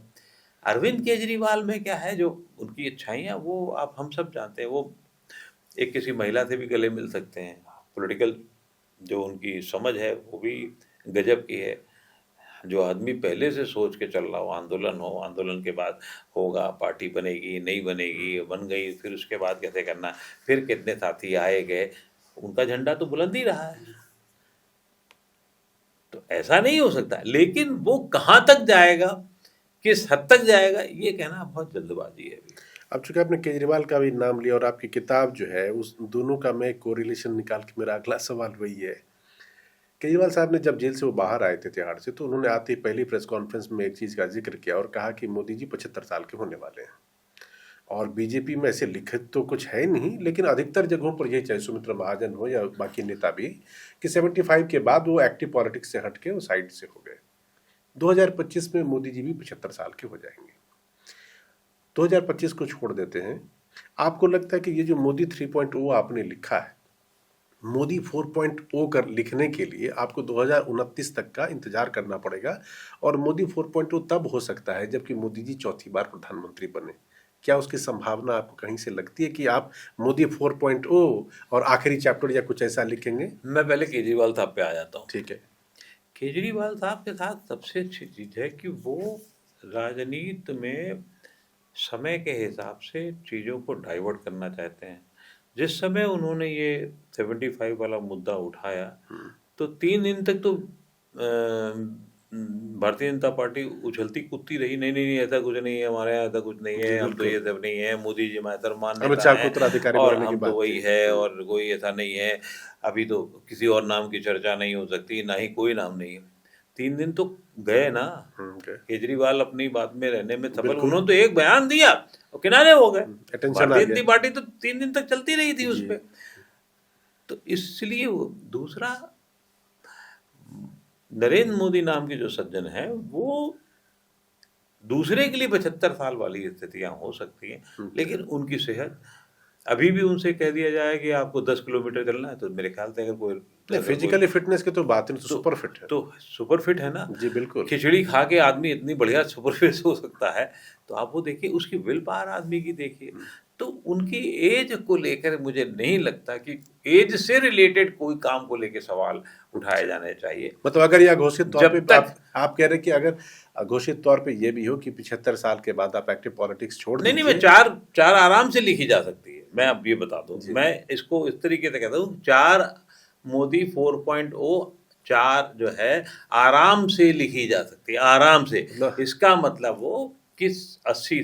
अरविंद केजरीवाल में क्या है, जो उनकी इच्छाएं वो आप हम सब जानते हैं, वो एक किसी महिला से भी गले मिल सकते हैं, पॉलिटिकल जो उनकी समझ है वो भी गजब की है। जो आदमी पहले से सोच के चल रहा हो, आंदोलन हो, आंदोलन के बाद होगा, पार्टी बनेगी नहीं बनेगी, बन गई, फिर उसके बाद कैसे करना, फिर कितने साथी आए गए, उनका झंडा तो बुलंद ही रहा है। तो ऐसा नहीं हो सकता, लेकिन वो कहाँ तक जाएगा, किस हद तक जाएगा, ये कहना बहुत जल्दबाजी है अभी। अब चूंकि आपने केजरीवाल का भी नाम लिया और आपकी किताब जो है उस दोनों का मैं कोरिलेशन निकाल के, मेरा अगला सवाल वही है। केजरीवाल साहब ने जब जेल से वो बाहर आए थे तिहाड़ से, तो उन्होंने आते ही पहली प्रेस कॉन्फ्रेंस में एक चीज़ का जिक्र किया और कहा कि मोदी जी 75 साल के होने वाले हैं। और बीजेपी में ऐसे लिखित तो कुछ है नहीं, लेकिन अधिकतर जगहों पर यही, चाहे सुमित्रा महाजन हो या बाकी नेता भी, कि 75 के बाद वो एक्टिव पॉलिटिक्स से हट के वो साइड से हो गए। 2025 में मोदी जी भी 75 साल के हो जाएंगे। 2025 को छोड़ देते हैं, आपको लगता है कि ये जो मोदी 3.0 आपने लिखा है, मोदी 4.0 कर लिखने के लिए आपको 2029 तक का इंतजार करना पड़ेगा, और मोदी 4.0 तब हो सकता है जबकि मोदी जी चौथी बार प्रधानमंत्री बने? क्या उसकी संभावना आपको कहीं से लगती है कि आप मोदी 4.0 और आखिरी चैप्टर या कुछ ऐसा लिखेंगे? मैं पहले केजरीवाल साहब पे आ जाता हूँ। ठीक है। केजरीवाल साहब के साथ सबसे अच्छी चीज़ है कि वो राजनीति में समय के हिसाब से चीज़ों को डाइवर्ट करना चाहते हैं। जिस समय उन्होंने ये 75 वाला मुद्दा उठाया, तो 3 दिन तक तो भारतीय जनता पार्टी उछलती कूदती रही, नहीं नहीं नहीं, ऐसा कुछ नहीं है, हमारे यहाँ ऐसा कुछ नहीं है, हम तो ये सब नहीं है, मोदी जी हमारे सर्वमान अमित नेता शाह को हैं, उत्तराधिकारी और बनाने की हम बात तो वही थी। है, और कोई ऐसा नहीं है। अभी तो किसी और नाम की चर्चा नहीं हो सकती, ना ही कोई नाम नहीं है। 3 दिन तो गए ना, okay. केजरीवाल अपनी बात में रहने में सफल, बिल्कुल। उन्होंने तो एक बयान दिया और किनारे हो गए। Attention आ भारतीय गया। जनता पार्टी तो 3 दिन तक चलती रही थी उस जी। पे। तो इसलिए वो दूसरा, नरेंद्र मोदी नाम के जो सज्जन है, वो दूसरे के लिए 75 साल वाली स्थितियां हो सकती हैं, लेकिन उनकी सेहत अभी भी उनसे कह दिया जाए कि आपको 10 किलोमीटर चलना है, तो मेरे ख्याल से अगर कोई फिजिकली फिटनेस की तो बात नहीं, तो सुपर फिट है। तो सुपर फिट है ना। जी बिल्कुल। खिचड़ी खा के आदमी इतनी बढ़िया सुपर फिट हो सकता है, तो आप वो देखिए, उसकी विल पावर आदमी की देखिए। तो उनकी एज को लेकर मुझे नहीं लगता कि एज से रिलेटेड कोई काम को लेकर सवाल उठाए जाने चाहिए। मतलब अगर यह घोषित तौर जब पे तक आप कह रहे हैं कि अगर घोषित तौर पे ये भी हो कि 75 साल के बाद आप एक्टिव पॉलिटिक्स छोड़ नहीं, दीजिए। मैं चार आराम से लिखी जा सकती है। मैं अब ये बता दूं, जी। मैं इसको इस तरीके से कहता हूँ, 4 मोदी 4.0 4 जो है आराम से लिखी जा सकती है, आराम से। इसका मतलब वो किस 80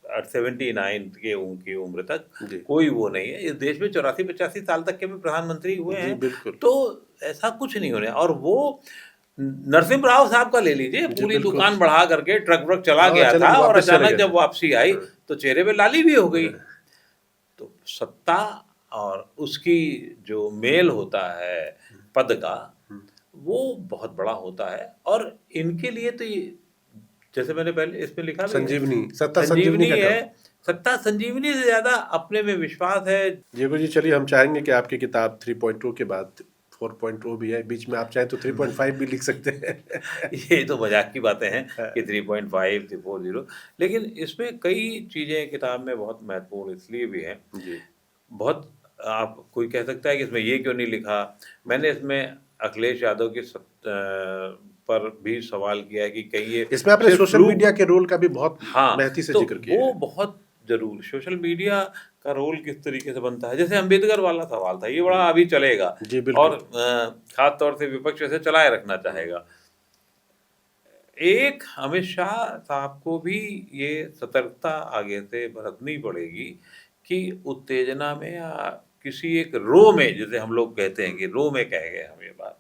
79 के उनकी उम्र तक जी। कोई वो नहीं है। इस देश में 84-85 साल तक के भी प्रधानमंत्री हुए जी हैं, बिल्कुल। तो ऐसा कुछ नहीं होने। और वो नरसिम्हा राव साहब का ले लीजिए, जी पूरी बिल्कुल। दुकान बढ़ा करके ट्रक व्रक चला हाँ, गया चले था, और वापस चले अचानक गए जब थे। वापसी आई तो चेहरे पे लाली भी हो गई। तो सत्ता और उसकी जो मेल होता है पद का, वो बहुत बड़ा होता है। और इनके लिए तो ये, जैसे मैंने पहले इसमें लिखा भी है, संजीवनी, सत्ता संजीवनी का है। काम। सत्ता संजीवनी से ज्यादा अपने में विश्वास है। जेगो जी, चलिए हम चाहेंगे कि आपकी किताब 3.0 के बाद 4.0 भी है, बीच में आप चाहें तो 3.5 भी लिख सकते हैं। ये तो मजाक की बातें हैं कि 3.5 3.0, लेकिन इसमें कई चीजें किताब में बहुत महत्वपूर्ण इसलिए भी हैं। जी। बहुत, आप कोई कह सकता है कि इसमें ये क्यों नहीं लिखा। मैंने इसमें अखिलेश यादव के पर भी सवाल किया है कि कहीं ये इसमें आपने सिर्फ सोशल मीडिया के रोल का भी बहुत हाँ, महती से तो जिक्र किया वो है। बहुत जरूर, सोशल मीडिया का रोल किस तरीके से बनता है। जैसे अम्बेडकर वाला सवाल था, ये बड़ा अभी चलेगा, जी बिल्कुल। और खास तौर से विपक्ष इसे चलाए रखना चाहेगा। एक अमित शाह साहब को भी ये सतर्कता आगे से बरतनी पड़ेगी कि उत्तेजना में या किसी एक रो में, जैसे हम लोग कहते हैं कि रो में कह गए हम ये बात,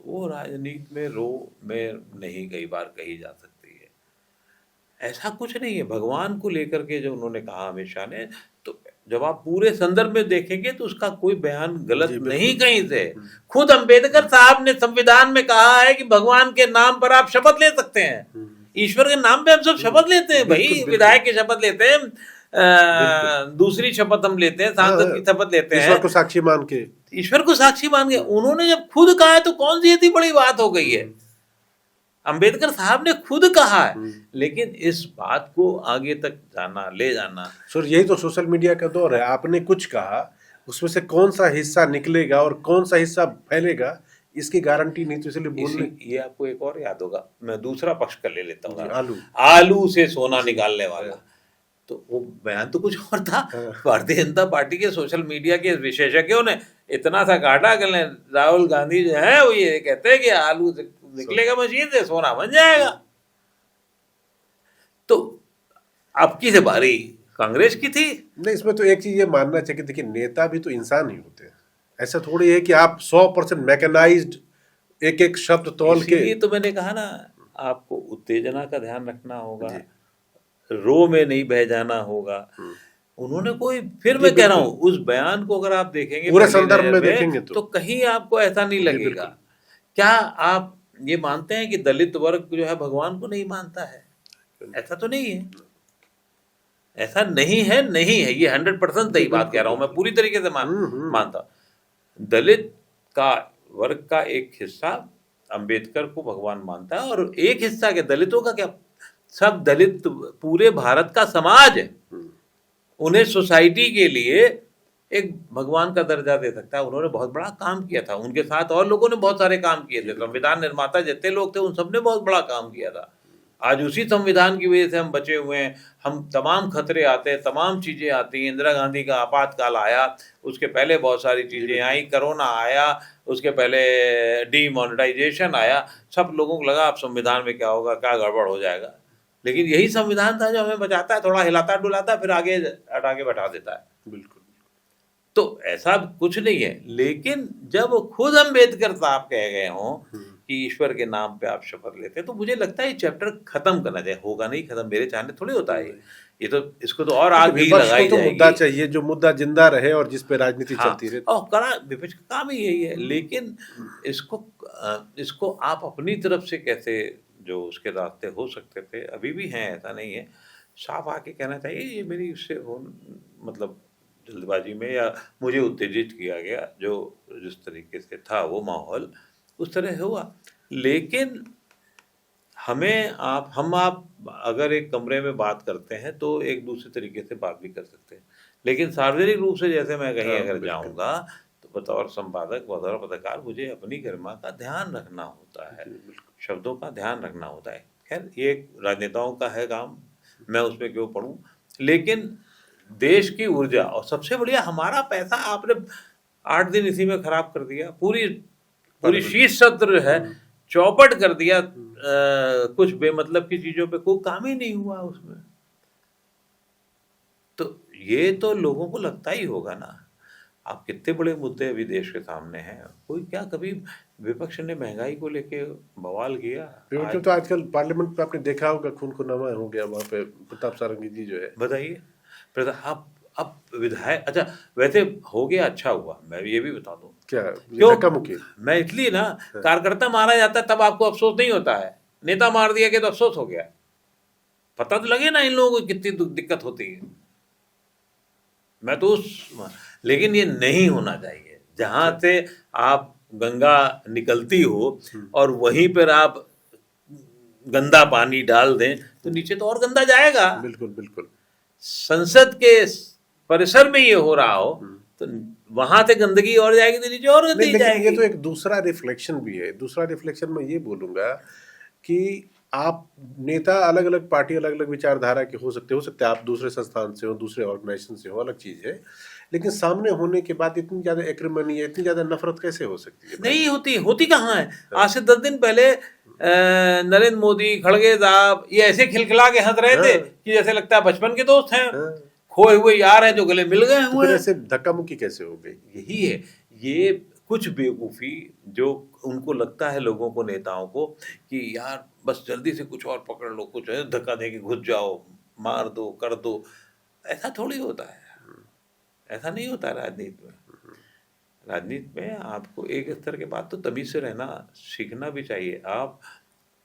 वो राजनीति में रो में नहीं कई बार कही जा सकती है। ऐसा कुछ नहीं है। भगवान को लेकर के जो उन्होंने कहा अमित शाह ने, तो जब आप पूरे संदर्भ में देखेंगे तो उसका कोई बयान गलत जी, बिल्कुल। नहीं कहीं से। खुद अंबेडकर साहब ने संविधान में कहा है कि भगवान के नाम पर आप शपथ ले सकते हैं। ईश्वर के नाम पे हम सब शपथ लेते हैं भाई, बिल्कुल, बिल्कुल। विधायक की शपथ लेते हैं, दूसरी शपथ हम लेते हैं, सांसद की शपथ लेते हैं, ईश्वर को साक्षी मान के। ईश्वर को साक्षी मान के। उन्होंने जब खुद कहा है तो कौन सी इतनी बड़ी बात हो गई है। अंबेडकर साहब ने खुद कहा है, लेकिन इस बात को आगे तक जाना, ले जाना। सर, यही तो सोशल मीडिया का दौर है। आपने कुछ कहा, उसमें से कौन सा हिस्सा निकलेगा और कौन सा हिस्सा फैलेगा, इसकी गारंटी नहीं। तो इसलिए बोलने, ये आपको एक और याद होगा, मैं दूसरा पक्ष कर ले लेता हूँ, आलू से सोना निकालने वाला। तो वो बयान तो कुछ और था। भारतीय जनता पार्टी के सोशल मीडिया के विशेषज्ञों ने इतना सा काटा कि राहुल गांधी जो है वो ये कहते हैं कि आलू से निकलेगा मशीन से, सोना बन जाएगा। तो अब की से बारी कांग्रेस की थी। नहीं, इसमें तो एक चीज ये मानना चाहिए कि देखिए, नेता भी तो इंसान ही होते हैं। ऐसा थोड़ी है कि आप 100% मैकेनाइज्ड एक एक शब्द तौल के। इसीलिए तो मैंने कहा ना, आपको उत्तेजना का ध्यान रखना होगा, रो में नहीं बह जाना होगा। उन्होंने कोई, फिर मैं कह रहा हूँ, उस बयान को अगर आप देखेंगे पूरे संदर्भ में देखेंगे तो कहीं आपको ऐसा नहीं लगेगा। क्या आप ये मानते हैं कि दलित वर्ग जो है भगवान को नहीं मानता है? ऐसा तो नहीं है, ऐसा नहीं है, नहीं है। ये 100% सही बात कह रहा हूं मैं, पूरी तरीके से मानता। दलित का वर्ग का एक हिस्सा अंबेडकर को भगवान मानता है, और एक हिस्सा के दलितों का क्या, सब दलित पूरे भारत का समाज है, उन्हें सोसाइटी के लिए एक भगवान का दर्जा दे सकता है। उन्होंने बहुत बड़ा काम किया था, उनके साथ और लोगों ने बहुत सारे काम किए थे। संविधान निर्माता जितने लोग थे उन सबने बहुत बड़ा काम किया था। आज उसी संविधान की वजह से हम बचे हुए हैं। हम तमाम खतरे आते हैं, तमाम चीज़ें आती हैं। इंदिरा गांधी का आपातकाल आया, उसके पहले बहुत सारी चीज़ें आई, कोरोना आया, उसके पहले डीमोनेटाइजेशन आया। सब लोगों को लगा अब संविधान में क्या होगा, क्या गड़बड़ हो जाएगा, लेकिन यही संविधान था जो हमें बचाता है, थोड़ा हिलाता डुलाता है, फिर आगे हटा के बैठा देता है। बिल्कुल। तो ऐसा कुछ नहीं है। लेकिन जब खुद अंबेडकर साहब कह गए हों कि ईश्वर के नाम पे आप शपथ लेते हैं, तो मुझे लगता है ये चैप्टर खत्म करना चाहिए। होगा नहीं खत्म, मेरे चाहने थोड़ी होता है ये तो, इसको तो और आग भी लगाई तो जाएगी। मुद्दा चाहिए जो मुद्दा जिंदा रहे और जिस पे राजनीति चलती रहे। और करा, विपक्ष का काम ही यही है। लेकिन इसको आप अपनी तरफ से कैसे, जो उसके रास्ते हो सकते थे अभी भी हैं, ऐसा नहीं है, साफ आके कहना चाहिए ये मेरी उससे हो, मतलब जल्दबाजी में या मुझे उत्तेजित किया गया, जो जिस तरीके से था वो माहौल उस तरह से हुआ। लेकिन हम आप अगर एक कमरे में बात करते हैं तो एक दूसरे तरीके से बात भी कर सकते हैं, लेकिन सार्वजनिक रूप से जैसे मैं कहीं हाँ, अगर बिल्कुल। जाऊंगा तो बतौर संपादक, बतौर पत्रकार, मुझे अपनी गरिमा का ध्यान रखना होता है, जी, बिल्कुल। शब्दों का ध्यान रखना होता है। खैर ये राजनेताओं का है काम, मैं उसमें क्यों पढ़ूं। लेकिन देश की ऊर्जा और सबसे बढ़िया हमारा पैसा आपने 8 दिन इसी में खराब कर दिया। पूरी पूरी शीर्ष सत्र है, चौपट कर दिया। कुछ बेमतलब की चीजों पे कोई काम ही नहीं हुआ उसमें। तो ये तो लोगों को लगता ही होगा ना। आप कितने बड़े मुद्दे अभी देश के सामने हैं, कोई क्या कभी विपक्ष ने महंगाई को लेके बवाल किया? विपक्ष तो आजकल पार्लियामेंट में आपने देखा होगा खून खुनामा हो गया वहाँ पे, प्रताप सारंगी जी जो है। बताइए। अब विधायक, अच्छा वैसे हो गया, अच्छा हुआ, मैं ये भी बता दूं। क्या क्यों? धक्का मुक्की? मैं इसलिए ना, कार्यकर्ता मारा जाता है तब आपको अफसोस नहीं होता है, नेता मार दिया गया तो अफसोस हो गया। पता तो लगे ना इन लोगों को कितनी दिक्कत होती है। मैं तो लेकिन ये नहीं होना चाहिए। जहां से आप गंगा निकलती हो और वहीं पर आप गंदा पानी डाल दें तो नीचे तो और गंदा जाएगा। बिल्कुल बिल्कुल। संसद के परिसर में ये हो रहा हो तो वहां से गंदगी और जाएगी तो नीचे और नहीं, गंदगी लेकिन जाएगी। ये तो एक दूसरा रिफ्लेक्शन भी है। दूसरा रिफ्लेक्शन मैं ये बोलूंगा कि आप नेता अलग अलग पार्टी, अलग अलग विचारधारा के हो सकते हैं, आप दूसरे संस्थान से हो, दूसरे ऑर्गेनाइजेशन से हो, अलग चीज है। लेकिन सामने होने के बाद इतनी ज्यादा एक्रिमनी है, इतनी ज्यादा नफरत कैसे हो सकती है? नहीं होती, होती कहाँ है। आज से 10 दिन पहले नरेंद्र मोदी, खड़गे साहब ये ऐसे खिलखिला के हंस रहे थे कि जैसे लगता है बचपन के दोस्त हैं, खोए हुए यार हैं जो गले मिल गए तो हुए फिर हैं। ऐसे धक्का मुक्की कैसे हो गई? यही है, ये कुछ बेवकूफ़ी जो उनको लगता है, लोगों को, नेताओं को, कि यार बस जल्दी से कुछ और पकड़ लो, कुछ है धक्का दे के घुस जाओ, मार दो, कर दो। ऐसा थोड़ी होता है, ऐसा नहीं होता राजनीति में। राजनीति में आपको एक स्तर के बाद तो तमीज से रहना सीखना भी चाहिए। आप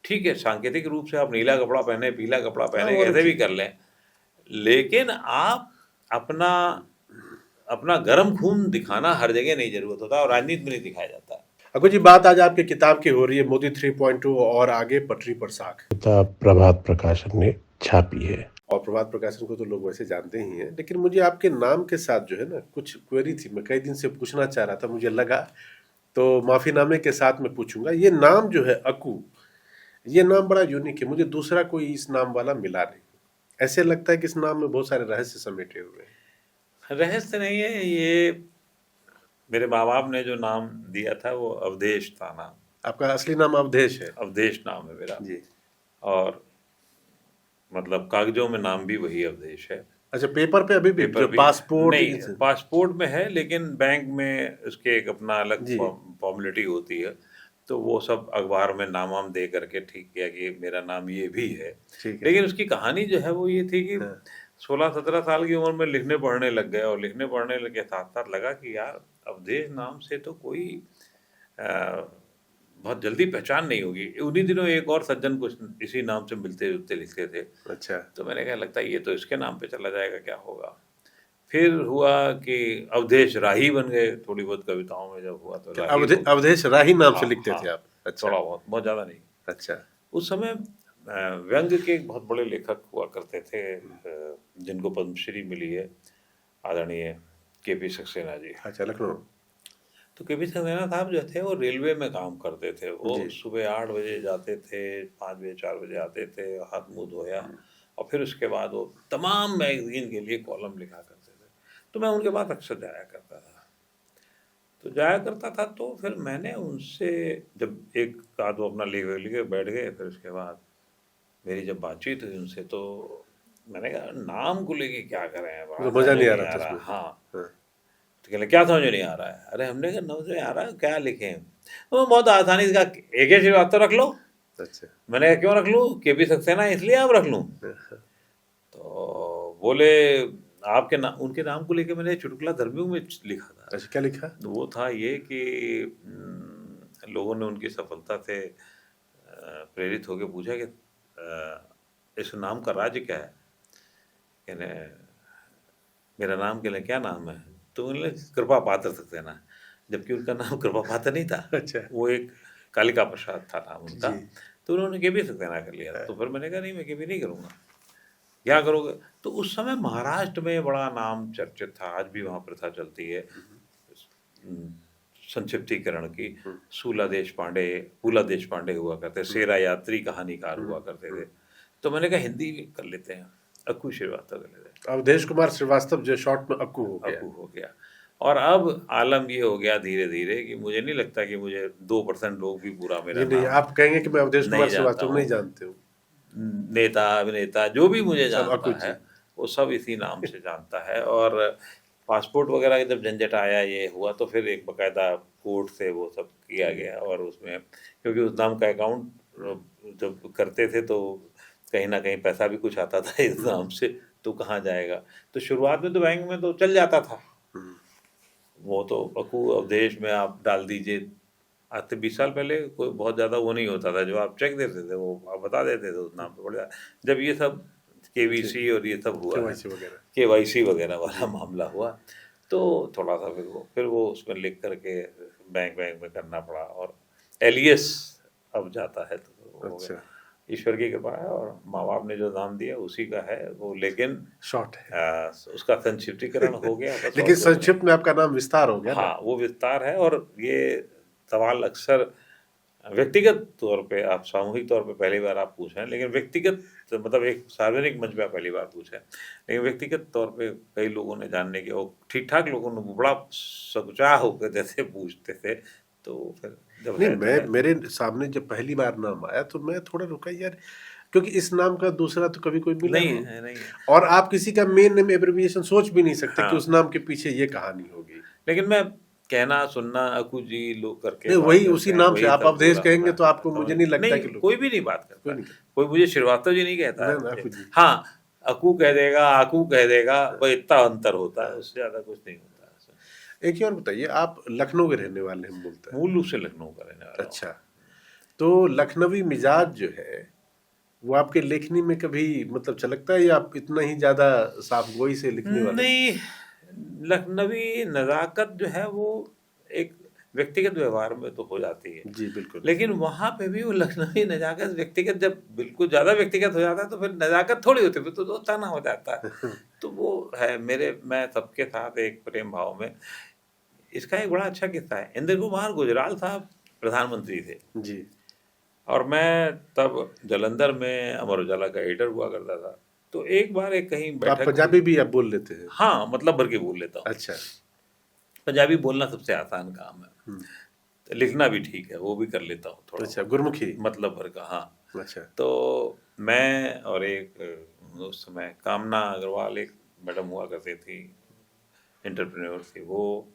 ठीक है, सांकेतिक रूप से आप नीला कपड़ा पहने, पीला कपड़ा पहने, और कैसे भी कर लें, लेकिन आप अपना अपना गर्म खून दिखाना हर जगह नहीं जरूरत होता और राजनीति में नहीं दिखाया जाता। अगू जी, बात आज आपकी किताब की हो रही है, मोदी 3.2 और आगे पटरी पर साख। किताब प्रभात प्रकाशन ने छापी है और प्रभात प्रकाशन को तो लोग वैसे जानते ही हैं, लेकिन मुझे आपके नाम के साथ जो है ना कुछ क्वेरी थी। मैं कई दिन से पूछना चाह रहा था, मुझे लगा तो माफीनामे के साथ मैं पूछूंगा। ये नाम जो है अकू, ये नाम बड़ा यूनिक है, मुझे दूसरा कोई इस नाम वाला मिला नहीं। ऐसे लगता है कि इस नाम में बहुत सारे रहस्य समेटे हुए हैं। रहस्य नहीं है, ये मेरे माँ बाप ने जो नाम दिया था वो अवधेश था नाम। आपका असली नाम अवधेश है? अवधेश नाम है मेरा जी। और मतलब कागजों में नाम भी वही अवधेश है। अच्छा, पेपर पे अभी भी? पेपर जो भी पासपोर्ट नहीं, पासपोर्ट में है, लेकिन बैंक में उसके एक अपना अलग जी। फॉर्मेलिटी होती है, तो वो सब अखबार में नाम वाम दे करके ठीक किया कि मेरा नाम ये भी है। ठीक है। लेकिन उसकी कहानी जो है वो ये थी कि 16-17 साल की उम्र में लिखने पढ़ने लग गए और लिखने पढ़ने के साथ साथ लगा कि यार अवधेश नाम से तो कोई बहुत जल्दी पहचान नहीं होगी। उन्हीं दिनों एक और सज्जन कुछ इसी नाम से मिलते जुलते लिखते थे। अच्छा। तो मैंने कहा लगता है ये तो इसके नाम पे चला जाएगा, क्या होगा। फिर हुआ कि अवधेश राही बन गए, थोड़ी बहुत कविताओं में जब हुआ तो राही अवधेश राही नाम से हाँ, लिखते हाँ, थे आप? अच्छा। थोड़ा बहुत ज़्यादा नहीं। अच्छा। उस समय व्यंग्य के एक बहुत बड़े लेखक हुआ करते थे जिनको पद्मश्री मिली है, आदरणीय केपी सक्सेना जी। अच्छा, लखनऊ। तो केपी सक्सेना साहब जो थे वो रेलवे में काम करते थे। वो सुबह 8 बजे जाते थे, 5 बजे 4 बजे आते थे, हाथ मुंह धोया और फिर उसके बाद वो तमाम मैगजीन के लिए कॉलम लिखा करते थे। तो मैं उनके पास अक्सर जाया करता था। तो फिर मैंने उनसे जब एक आध वो अपना लिखे बैठ गए, फिर उसके बाद मेरी जब बातचीत हुई उनसे तो मैंने कहा नाम को लेके क्या करें, मजा नहीं आ रहा था। हाँ। तो कहले क्या समझ नहीं आ रहा है? अरे हमने कहा समझ नहीं आ रहा है, क्या लिखें? तो बहुत आसानी से कहा एक ही श्रीवास्तव रख लो। अच्छा। मैंने कहा क्यों रख लूँ? केपी सक्सेना इसलिए आप रख लूँ? तो बोले आपके नाम, उनके नाम को लेके मैंने चुटकुला धर्मियों में लिखा था। अच्छा, क्या लिखा? तो वो था ये कि लोगों ने उनकी सफलता से प्रेरित होकर पूछा कि इस नाम का राज्य क्या है? कहने मेरा नाम कहले क्या नाम है? तो बोले कृपा पात्र सक्सेना, जबकि उनका नाम कृपा पात्र नहीं था, अच्छा। वो एक कालिका प्रसाद था नाम उनका। जी। तो उन्होंने केबी सक्सेना कर लिया। तो फिर मैंने कहा नहीं, मैं केबी नहीं करूँगा। क्या करोगे? तो उस समय महाराष्ट्र में बड़ा नाम चर्चित था, आज भी वहाँ प्रथा चलती है उम, संक्षिप्तीकरण की। शूला देशपांडे, फूला देशपांडे हुआ करते, शेरा यात्री कहानीकार हुआ करते थे। तो मैंने कहा हिंदी कर लेते हैं, अक्कू श्रीवास्तव कर लेते हैं। अवधेश कुमार श्रीवास्तव जो शॉर्ट में अक्कू हो गया। अक्कू हो गया। और अब आलम ये हो गया धीरे-धीरे कि मुझे नहीं लगता कि मुझे 2% लोग भी पूरा मेरा जी नहीं, नाम आप कहेंगे कि मैं अवधेश नहीं कुमार जानता श्रीवास्तव हूँ। नहीं जानते हूँ। नेता, अभिनेता जो भी मुझे सब अक्कू जानता जी। है, वो सब इसी नाम से जानता है। और पासपोर्ट वगैरह का जब झंझट आया, ये हुआ, तो फिर एक बाकायदा कोर्ट से वो सब किया गया। और उसमें क्योंकि उस नाम का अकाउंट जब करते थे तो कहीं ना कहीं पैसा भी कुछ आता था इस नाम से, तो कहाँ जाएगा। तो शुरुआत में तो बैंक में तो चल जाता था, वो तो अक्कू अवधेश में आप डाल दीजिए। आज से 20 साल पहले कोई बहुत ज़्यादा वो नहीं होता था, जो आप चेक देते थे वो आप बता देते थे उस नाम पे बढ़िया। जब ये सब केवीसी और ये सब हुआ है, केवाईसी वगैरह। केवाईसी वगैरह वाला मामला हुआ, तो थोड़ा सा फिर वो उसमें लिख करके बैंक में करना पड़ा। और एलियस अब जाता है, तो वो हो गया। अच्छा। ईश्वर की कृपा है, और माँ बाप ने जो नाम दिया उसी का है वो, लेकिन शॉर्ट है। उसका संक्षिप्तीकरण हो गया बस, और लेकिन कुछ नहीं। संक्षिप्त में आपका नाम विस्तार हो गया ना। हाँ, वो विस्तार है। और ये सवाल अक्सर व्यक्तिगत तौर पे, आप सामूहिक तौर पे पहली बार आप पूछ रहे हैं, लेकिन व्यक्तिगत मतलब एक सार्वजनिक मंच पे आप पहली बार पूछे, लेकिन व्यक्तिगत तौर पे कई लोगों ने जानने के, और ठीक ठाक लोगों ने बड़ा सकुचाह होकर जैसे पूछते थे। तो फिर जब नहीं, है तो मैं है। मेरे सामने जब पहली बार नाम आया तो मैं थोड़ा रुका यार, क्योंकि इस नाम का दूसरा तो कभी कोई मिला नहीं नहीं। है, नहीं है। और आप किसी का मेन नेम एब्रिविएशन सोच भी नहीं सकते कि हाँ, उस नाम के पीछे ये कहानी होगी। लेकिन मैं कहना सुनना अक्कू जी लोग करके नहीं, बात वही करते उसी हैं, नाम से वही आप सब हो अवधेश रहा कहेंगे होता तो है। आपको मुझे नहीं लगता नहीं, कि लोग कोई भी नहीं बात करता, कोई नहीं करता। कोई मुझे श्रीवास्तव जी नहीं कहता ना, है। अक्कू जी। हाँ, अक्कू कह देगा, आकू कह देगा, बस इतना अंतर होता है, उससे ज्यादा कुछ नहीं होता है। एक ही और बताइए, आप लखनऊ के रहने वाले हम बोलते हैं। मूल रूप से लखनऊ का रहने वाला हूँ। अच्छा, तो लखनवी मिजाज जो है वो आपके लेखनी में कभी मतलब झलकता है, या आप इतना ही ज्यादा साफ गोई से लिखने वाले? नहीं, लखनवी नज़ाकत जो है वो एक व्यक्तिगत व्यवहार में तो हो जाती है, जी बिल्कुल। लेकिन वहाँ पे भी वो लखनवी नज़ाकत व्यक्तिगत, जब बिल्कुल ज़्यादा व्यक्तिगत हो जाता है तो फिर नज़ाकत थोड़ी होती है, फिर तो दोस्ताना हो जाता है। तो वो है मैं सबके साथ एक प्रेम भाव में। इसका एक बड़ा अच्छा किस्सा है। इंद्र कुमार गुजराल साहब प्रधानमंत्री थे, जी। और मैं तब जालंधर में अमर उजाला का एडिटर हुआ करता था। तो एक बार एक कहीं तो आप बैठक पंजाबी हुई। भी आप बोल लेते हैं? हाँ, मतलब भर के बोल लेता हूँ। अच्छा। पंजाबी बोलना सबसे आसान काम है, हम्म। तो लिखना भी ठीक है, वो भी कर लेता हूँ थोड़ा अच्छा, बहुत, गुरमुखी। मतलब भर का। हाँ, अच्छा। तो मैं और एक उस समय कामना अग्रवाल एक मैडम हुआ करती थी, एंटरप्रेन्योर थी, वो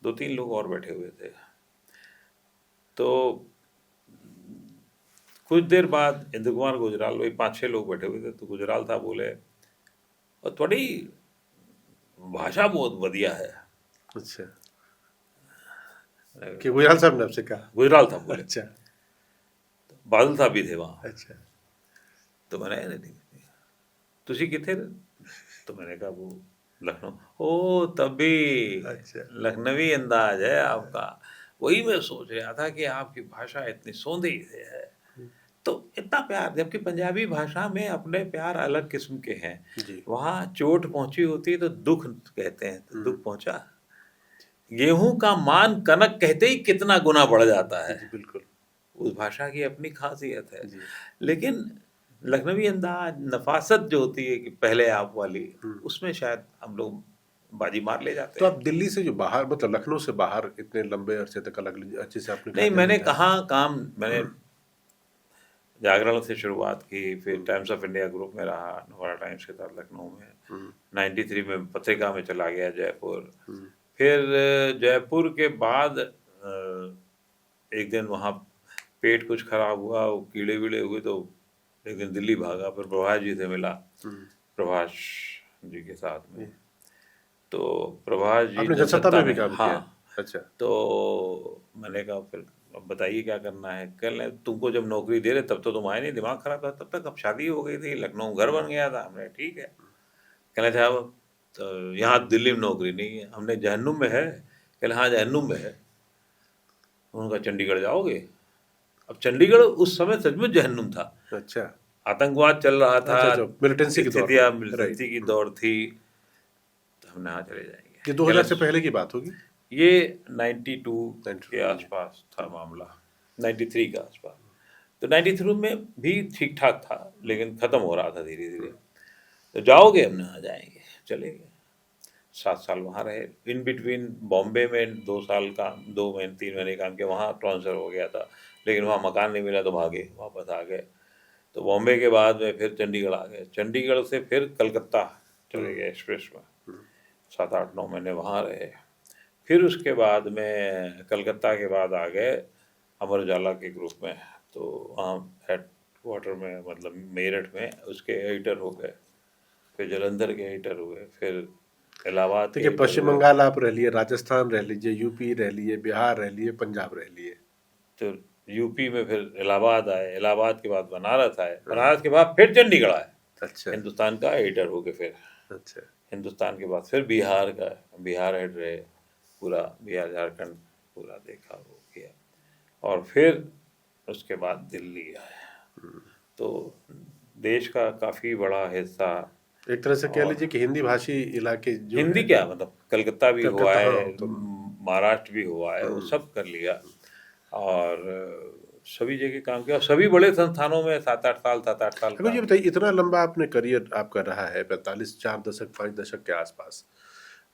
2-3 लोग और बैठे हुए थे। तो कुछ देर बाद इंद्र कुमार गुजराल, वही 5-6 लोग बैठे हुए थे, तो गुजराल साहब बोले, और थोड़ी भाषा बहुत बढ़िया है। अच्छा, कि गुजराल साहब ने आपसे कहा? गुजराल साहब बोले। अच्छा। बादल साहब भी थे वहाँ। अच्छा। तो मैंने नहीं, तुसी किथे रहे? तो मैंने कहा वो लखनऊ। ओ तभी अच्छा। लखनवी अंदाज है आपका। वही मैं सोच रहा था कि आपकी भाषा इतनी सौंधी से है, तो इतना प्यार, जबकि पंजाबी भाषा में अपने प्यार अलग किस्म के हैं। जी। वहाँ चोट पहुंची होती है तो दुख कहते हैं, तो दुख पहुंचा। गेहूं का मान कनक कहते ही कितना गुना बढ़ जाता है। जी बिल्कुल। उस भाषा की अपनी खासियत है। जी। लेकिन लखनवी अंदाज, नफासत जो होती है कि पहले आप वाली, उसमें शायद हम लोग बाजी मार ले जाते तो हैं। आप दिल्ली से जो बाहर, मतलब लखनऊ से बाहर इतने लंबे अरसे तक अलग अच्छे से आपने नहीं, कहा मैंने था। कहाँ काम, मैंने जागरण से शुरुआत की, फिर टाइम्स ऑफ इंडिया ग्रुप में रहा, नवारा टाइम्स के साथ लखनऊ में, 93 में पत्रिका में चला गया जयपुर। फिर जयपुर के बाद एक दिन वहाँ पेट कुछ खराब हुआ, वो कीड़े वीड़े हुए, तो एक दिन दिल्ली भागा, फिर प्रभाष जी से मिला, प्रभाष जी के साथ में। तो प्रभाष जी आपने जनसत्ता में भी काम किया? हाँ। अच्छा। तो मैंने कहा फिर अब बताइए क्या करना है। कह रहे तुमको जब नौकरी दे रहे तब तो तुम आए नहीं, दिमाग खराब था, तब तक अब शादी हो गई थी, लखनऊ घर बन गया था। हमने ठीक है। कहने थे अब तो यहाँ दिल्ली में नौकरी नहीं है। हमने जहन्नुम में है, कहले हाँ जहन्नुम में है। उन्होंने कहा चंडीगढ़ जाओगे? अब चंडीगढ़ उस समय सच में जहन्नुम था, अच्छा आतंकवाद चल रहा था, अच्छा अच्छा, मिलिटेंसी के दौर स्थितियाँ में, मिलिटेंसी की दौर थी। तो हमने हाँ चले जाएंगे। ये 2000 से पहले की बात होगी। ये 92 के 92 आसपास था मामला, 93 के आसपास। तो 93 में भी ठीक ठाक था, लेकिन ख़त्म हो रहा था धीरे धीरे। तो जाओगे? हमने हाँ जाएंगे, चले गए। 7 साल वहाँ रहे। इन बिटवीन बॉम्बे में 2 साल काम, 2 महीने 3 महीने काम किया, वहाँ ट्रांसफ़र हो गया था, लेकिन वहाँ मकान नहीं मिला तो भागे, वापस आ गए। तो बॉम्बे के बाद में फिर चंडीगढ़ आ गए, चंडीगढ़ से फिर कलकत्ता चले गए एक्सप्रेस में, 7 8 9 महीने वहाँ रहे। फिर उसके बाद में कलकत्ता के बाद आ गए अमर उजाला के ग्रुप में, तो वहाँ हेड क्वार्टर में, मतलब मेरठ में उसके एडिटर हो गए, फिर जलंधर के एडिटर हुए, फिर इलाहाबाद के देखिए, एडिटर पश्चिम हुए। बंगाल आप रह लिए, राजस्थान रह लीजिए, यूपी रह लिए, बिहार रह लिए, पंजाब रह लिए। तो यूपी में फिर इलाहाबाद आए, इलाहाबाद के बाद बनारस आए, बनारस के बाद फिर चंडीगढ़ आए, अच्छा हिंदुस्तान का एडिटर हो गए। फिर अच्छा हिंदुस्तान के बाद फिर बिहार का, बिहार हेड रहे, पूरा बिहार झारखंड पूरा देखा, वो किया। और फिर उसके बाद दिल्ली आए। तो देश का काफ़ी बड़ा हिस्सा, एक तरह से कह लीजिए कि हिंदी भाषी इलाके जो हिंदी है, क्या मतलब कलकत्ता भी हुआ कलकत्ता, है, हाँ, तो महाराष्ट्र भी हुआ है, वो सब कर लिया। और सभी जगह काम किया, और सभी बड़े संस्थानों में 7 8 साल, 7 8 साल अभी ये काम बताइए, इतना लंबा आपने करियर आपका रहा है, 45 4 दशक 5 दशक के आसपास,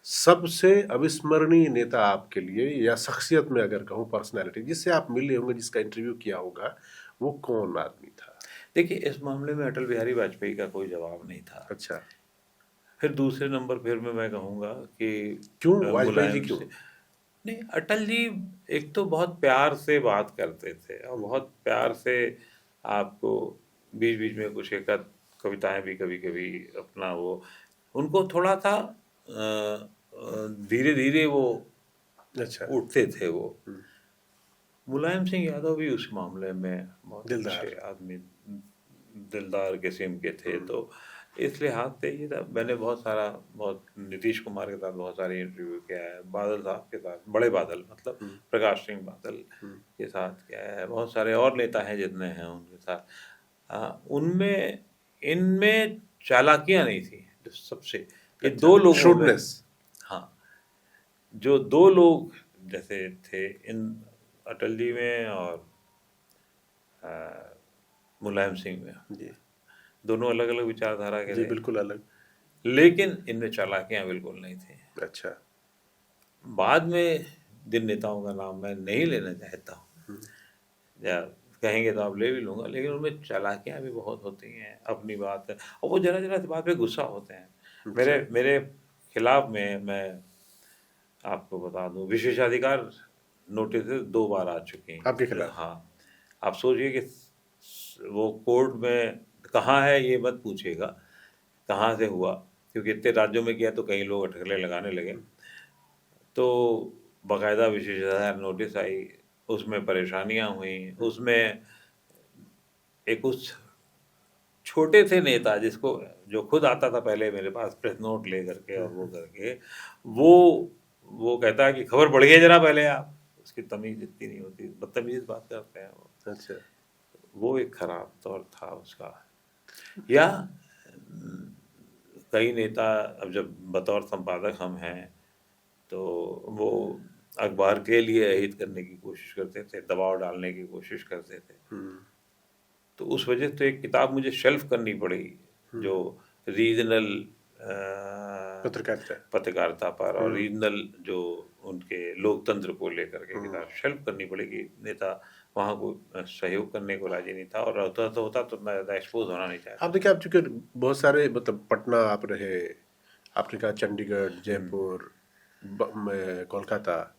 सबसे अविस्मरणीय नेता आपके लिए या शख्सियत में अगर कहूँ, पर्सनैलिटी जिससे आप मिले होंगे, जिसका इंटरव्यू किया होगा, वो कौन आदमी था? देखिए, इस मामले में अटल बिहारी वाजपेयी का कोई जवाब नहीं था। अच्छा, फिर दूसरे नंबर फिर मैं कहूँगा कि क्यों वाजपेयी जी, मुलायम क्यों? से नहीं, अटल जी एक तो बहुत प्यार से बात करते थे, और बहुत प्यार से आपको बीच बीच में कुछ एक आध कविताएं भी कभी कभी अपना वो, उनको थोड़ा सा धीरे धीरे वो अच्छा, उठते थे वो। मुलायम सिंह यादव भी उस मामले में बहुत दिलदार। अच्छे आदमी, दिलदार किस्म के थे। तो इस लिहाज से ये था, मैंने बहुत नीतीश कुमार के साथ बहुत सारे इंटरव्यू किया है, बादल साहब के साथ, बड़े बादल मतलब प्रकाश सिंह बादल के साथ किया है, बहुत सारे और नेता हैं जितने हैं उनके साथ। उनमें इनमें चालाकियाँ नहीं थी जो सबसे, ये दो लोगों में, श्रूडनेस। हाँ, जो 2 लोग जैसे थे इन अटल जी में और मुलायम सिंह में, जी दोनों अलग अलग विचारधारा के जी, थे, बिल्कुल अलग। लेकिन इनमें चालाकियां बिल्कुल नहीं थी। अच्छा, बाद में जिन नेताओं का नाम मैं नहीं लेना चाहता हूँ, या कहेंगे तो आप ले भी लूँगा, लेकिन उनमें चालाकियां भी बहुत होती हैं, अपनी बात है, और वो जरा जरा सी बात पे गुस्सा होते हैं। मेरे खिलाफ में, मैं आपको बता दूं, विशेषाधिकार नोटिस 2 बार आ चुकी हैं आपके खिलाफ? हाँ, आप सोचिए कि वो कोर्ट में कहाँ है ये मत पूछिएगा कहाँ से हुआ, क्योंकि इतने राज्यों में किया तो कई लोग अटकलें लगाने लगे। तो बाकायदा विशेषाधिकार नोटिस आई, उसमें परेशानियां हुई, उसमें एक उस छोटे से नेता जिसको, जो खुद आता था पहले मेरे पास प्रेस नोट ले करके और वो करके, वो कहता है कि खबर पढ़िए जरा पहले आप, उसकी तमीज़ इतनी नहीं होती, बदतमीज़ बात करते हैं वो। अच्छा, वो एक खराब दौर था उसका। या कई नेता, अब जब बतौर संपादक हम हैं, तो वो अखबार के लिए अहित करने की कोशिश करते थे, दबाव डालने की कोशिश करते थे। तो उस वजह से तो एक किताब मुझे शेल्फ करनी पड़ी, जो रीजनल पत्रकारिता पर और रीजनल जो उनके लोकतंत्र को लेकर के किताब शेल्फ करनी पड़ेगी। नेता वहाँ को सहयोग करने को राजी नहीं था, और होता तो मैं ज़्यादा एक्सपोज होना नहीं चाहता। आप देखिए, आप चूंकि बहुत सारे, मतलब पटना आप रहे, आपने कहा चंडीगढ़, जयपुर, कोलकाता,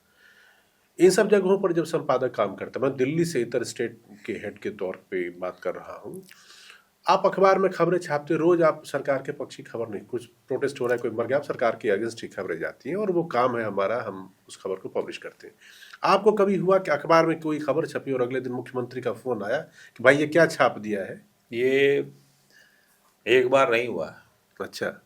इन सब जगहों पर जब संपादक काम करता, मैं दिल्ली से इतर स्टेट के हेड के तौर पे बात कर रहा हूँ, आप अखबार में खबरें छापते, रोज आप सरकार के पक्ष की खबर नहीं, कुछ प्रोटेस्ट हो रहा है, कोई मर गया, आप सरकार के अगेंस्ट ही खबरें जाती हैं, और वो काम है हमारा, हम उस खबर को पब्लिश करते हैं। आपको कभी हुआ कि अखबार में कोई खबर छपी और अगले दिन मुख्यमंत्री का फोन आया कि भाई ये क्या छाप दिया है? ये एक बार नहीं हुआ। अच्छा,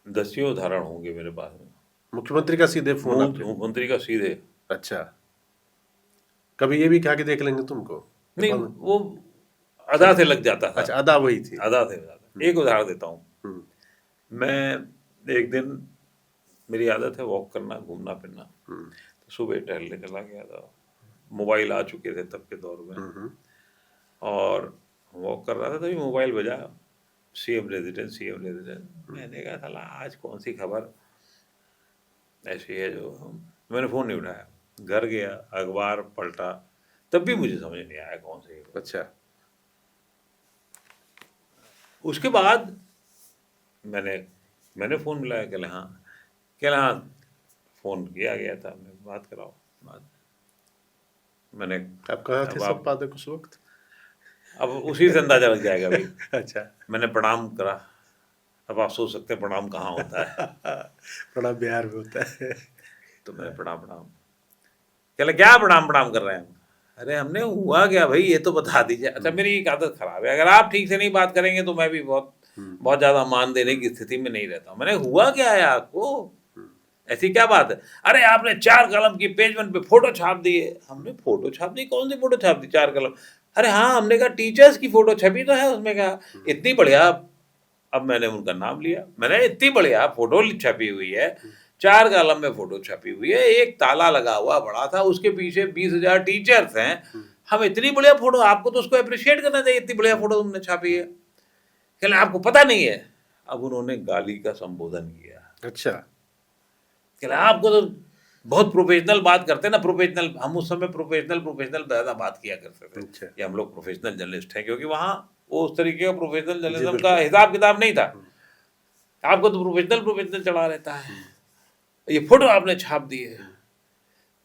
दसियों उदाहरण होंगे मेरे पास में। मुख्यमंत्री का सीधे फोन आपके? मुख्यमंत्री का सीधे। अच्छा, कभी ये भी कहा कि देख लेंगे तुमको? नहीं, वो अदा से लग जाता था। अच्छा, अदा वही थी। अदा से ज्यादा। एक उदाहरण देता हूँ। हम्म, मैं एक दिन, मेरी आदत है वॉक करना, घूमना फिरना, हम्म, तो सुबह टहलने चला गया था। मोबाइल आ चुके थे तब के दौर में, हम्म, और वॉक कर रहा था तभी मोबाइल बजा, सीएम रेजिडेंस, सीएम रेजिडेंस। मैंने कहा साला आज कौन सी खबर ऐसी है जो मैंने फ़ोन नहीं उठाया। घर गया, अखबार पलटा, तब भी मुझे समझ नहीं आया कौन सी खबर। अच्छा, उसके बाद मैंने फ़ोन मिलाया, कह हाँ फ़ोन किया गया था, मैं बात कराओ। बात मैंने, आप कहाँ थे अब सब आप, पादक उस वक्त? अब उसी से अंदाजा लग जाएगा भाई। अच्छा, मैंने प्रणाम करा। अब आप सोच सकते हैं प्रणाम कहाँ होता है। प्रणाम बिहार में होता है। तो मैंने प्रणाम प्रणाम, क्या प्रणाम प्रणाम कर रहे हैं? अरे हमने हुआ क्या भाई ये तो बता दीजिए। अच्छा, मेरी एक आदत खराब है, अगर आप ठीक से नहीं बात करेंगे तो मैं भी बहुत ज्यादा मान देने की स्थिति में नहीं रहता हूँ। मैंने, हुआ क्या है आपको, ऐसी क्या बात है? अरे आपने 4 कलम की पेज 1 पे फोटो छाप दी है। हमने फोटो छाप दी? कौन सी फोटो छाप दी 4 कलम? अरे हाँ, हमने कहा टीचर्स की फोटो छपी तो है उसमें। कहा इतनी बढ़िया। अब मैंने उनका नाम लिया, मैंने, इतनी बढ़िया फोटो छपी हुई है, 4 कॉलम में फोटो छपी हुई है, एक ताला लगा हुआ बड़ा था, उसके पीछे 20,000 टीचर्स हैं। हम इतनी बढ़िया फोटो, आपको तो उसको अप्रिशिएट करना चाहिए, इतनी बढ़िया फोटो तुमने छापी है। कहले आपको पता नहीं है। अब उन्होंने गाली का संबोधन किया। अच्छा, कहले आपको तो बहुत प्रोफेशनल बात करते हैं ना, प्रोफेशनल। हम उस समय प्रोफेशनल ज़्यादा बात किया करते थे अच्छा, कि हम लोग प्रोफेशनल जर्नलिस्ट हैं, क्योंकि वहाँ वो उस तरीके का प्रोफेशनल जर्नलिज्म बिल्कुल। का हिसाब किताब नहीं था। आपको तो प्रोफेशनल चला रहता है, ये फोटो आपने छाप दी है।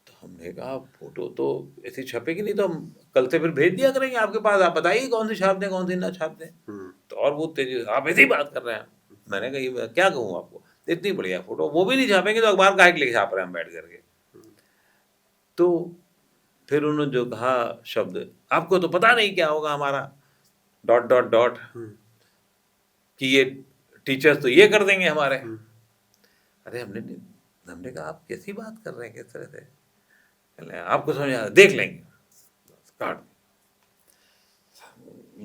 तो हमने कहा फोटो तो ऐसी छपेगी नहीं, तो हम कल से फिर भेज दिया करेंगे आपके पास, आप बताइए कौन सी छाप दें कौन सी ना छाप दें। तो और वो तेजी से, आप ऐसी बात कर रहे हैं। मैंने कहा ये क्या कहूँ आपको, इतनी बढ़िया फोटो, वो भी नहीं छापेंगे तो अखबार काहे के लिए छाप रहे हैं हम बैठ करके। तो फिर उन्होंने जो कहा शब्द, आपको तो पता नहीं क्या होगा हमारा डॉट डॉट डॉट, कि ये टीचर्स तो ये कर देंगे हमारे। अरे हमने कहा आप कैसी बात कर रहे हैं, किस तरह से? कहले आपको समझ आ, देख लेंगे। काट।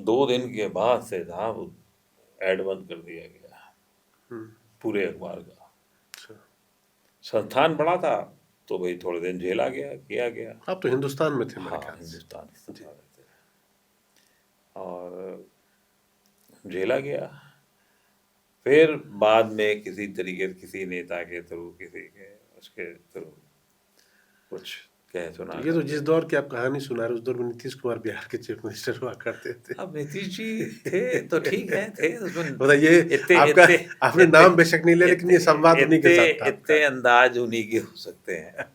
2 दिन के बाद से साहब ऐड बंद कर दिया गया पूरे अखबार का। अच्छा, संस्थान बड़ा था तो भाई थोड़े दिन झेला गया, किया गया। आप तो हिंदुस्तान में थे मेरे हाँ, ख्याल से। हिंदुस्तान में थे और झेला गया। फिर बाद में किसी तरीके, किसी नेता के थ्रू, किसी के उसके थ्रू कुछ कह सुना। ये तो जिस दौर की आप कहानी सुना रहे, उस दौर में नीतीश कुमार बिहार के चीफ मिनिस्टर हुआ करते थे। अब नीतीश जी थे तो ठीक है, थे उसमें बताइए, आपका आपने नाम बेशक नहीं लिया, लेकिन ये संवाद उन्हीं के साथ था। इतने अंदाज उन्हीं के हो सकते हैं।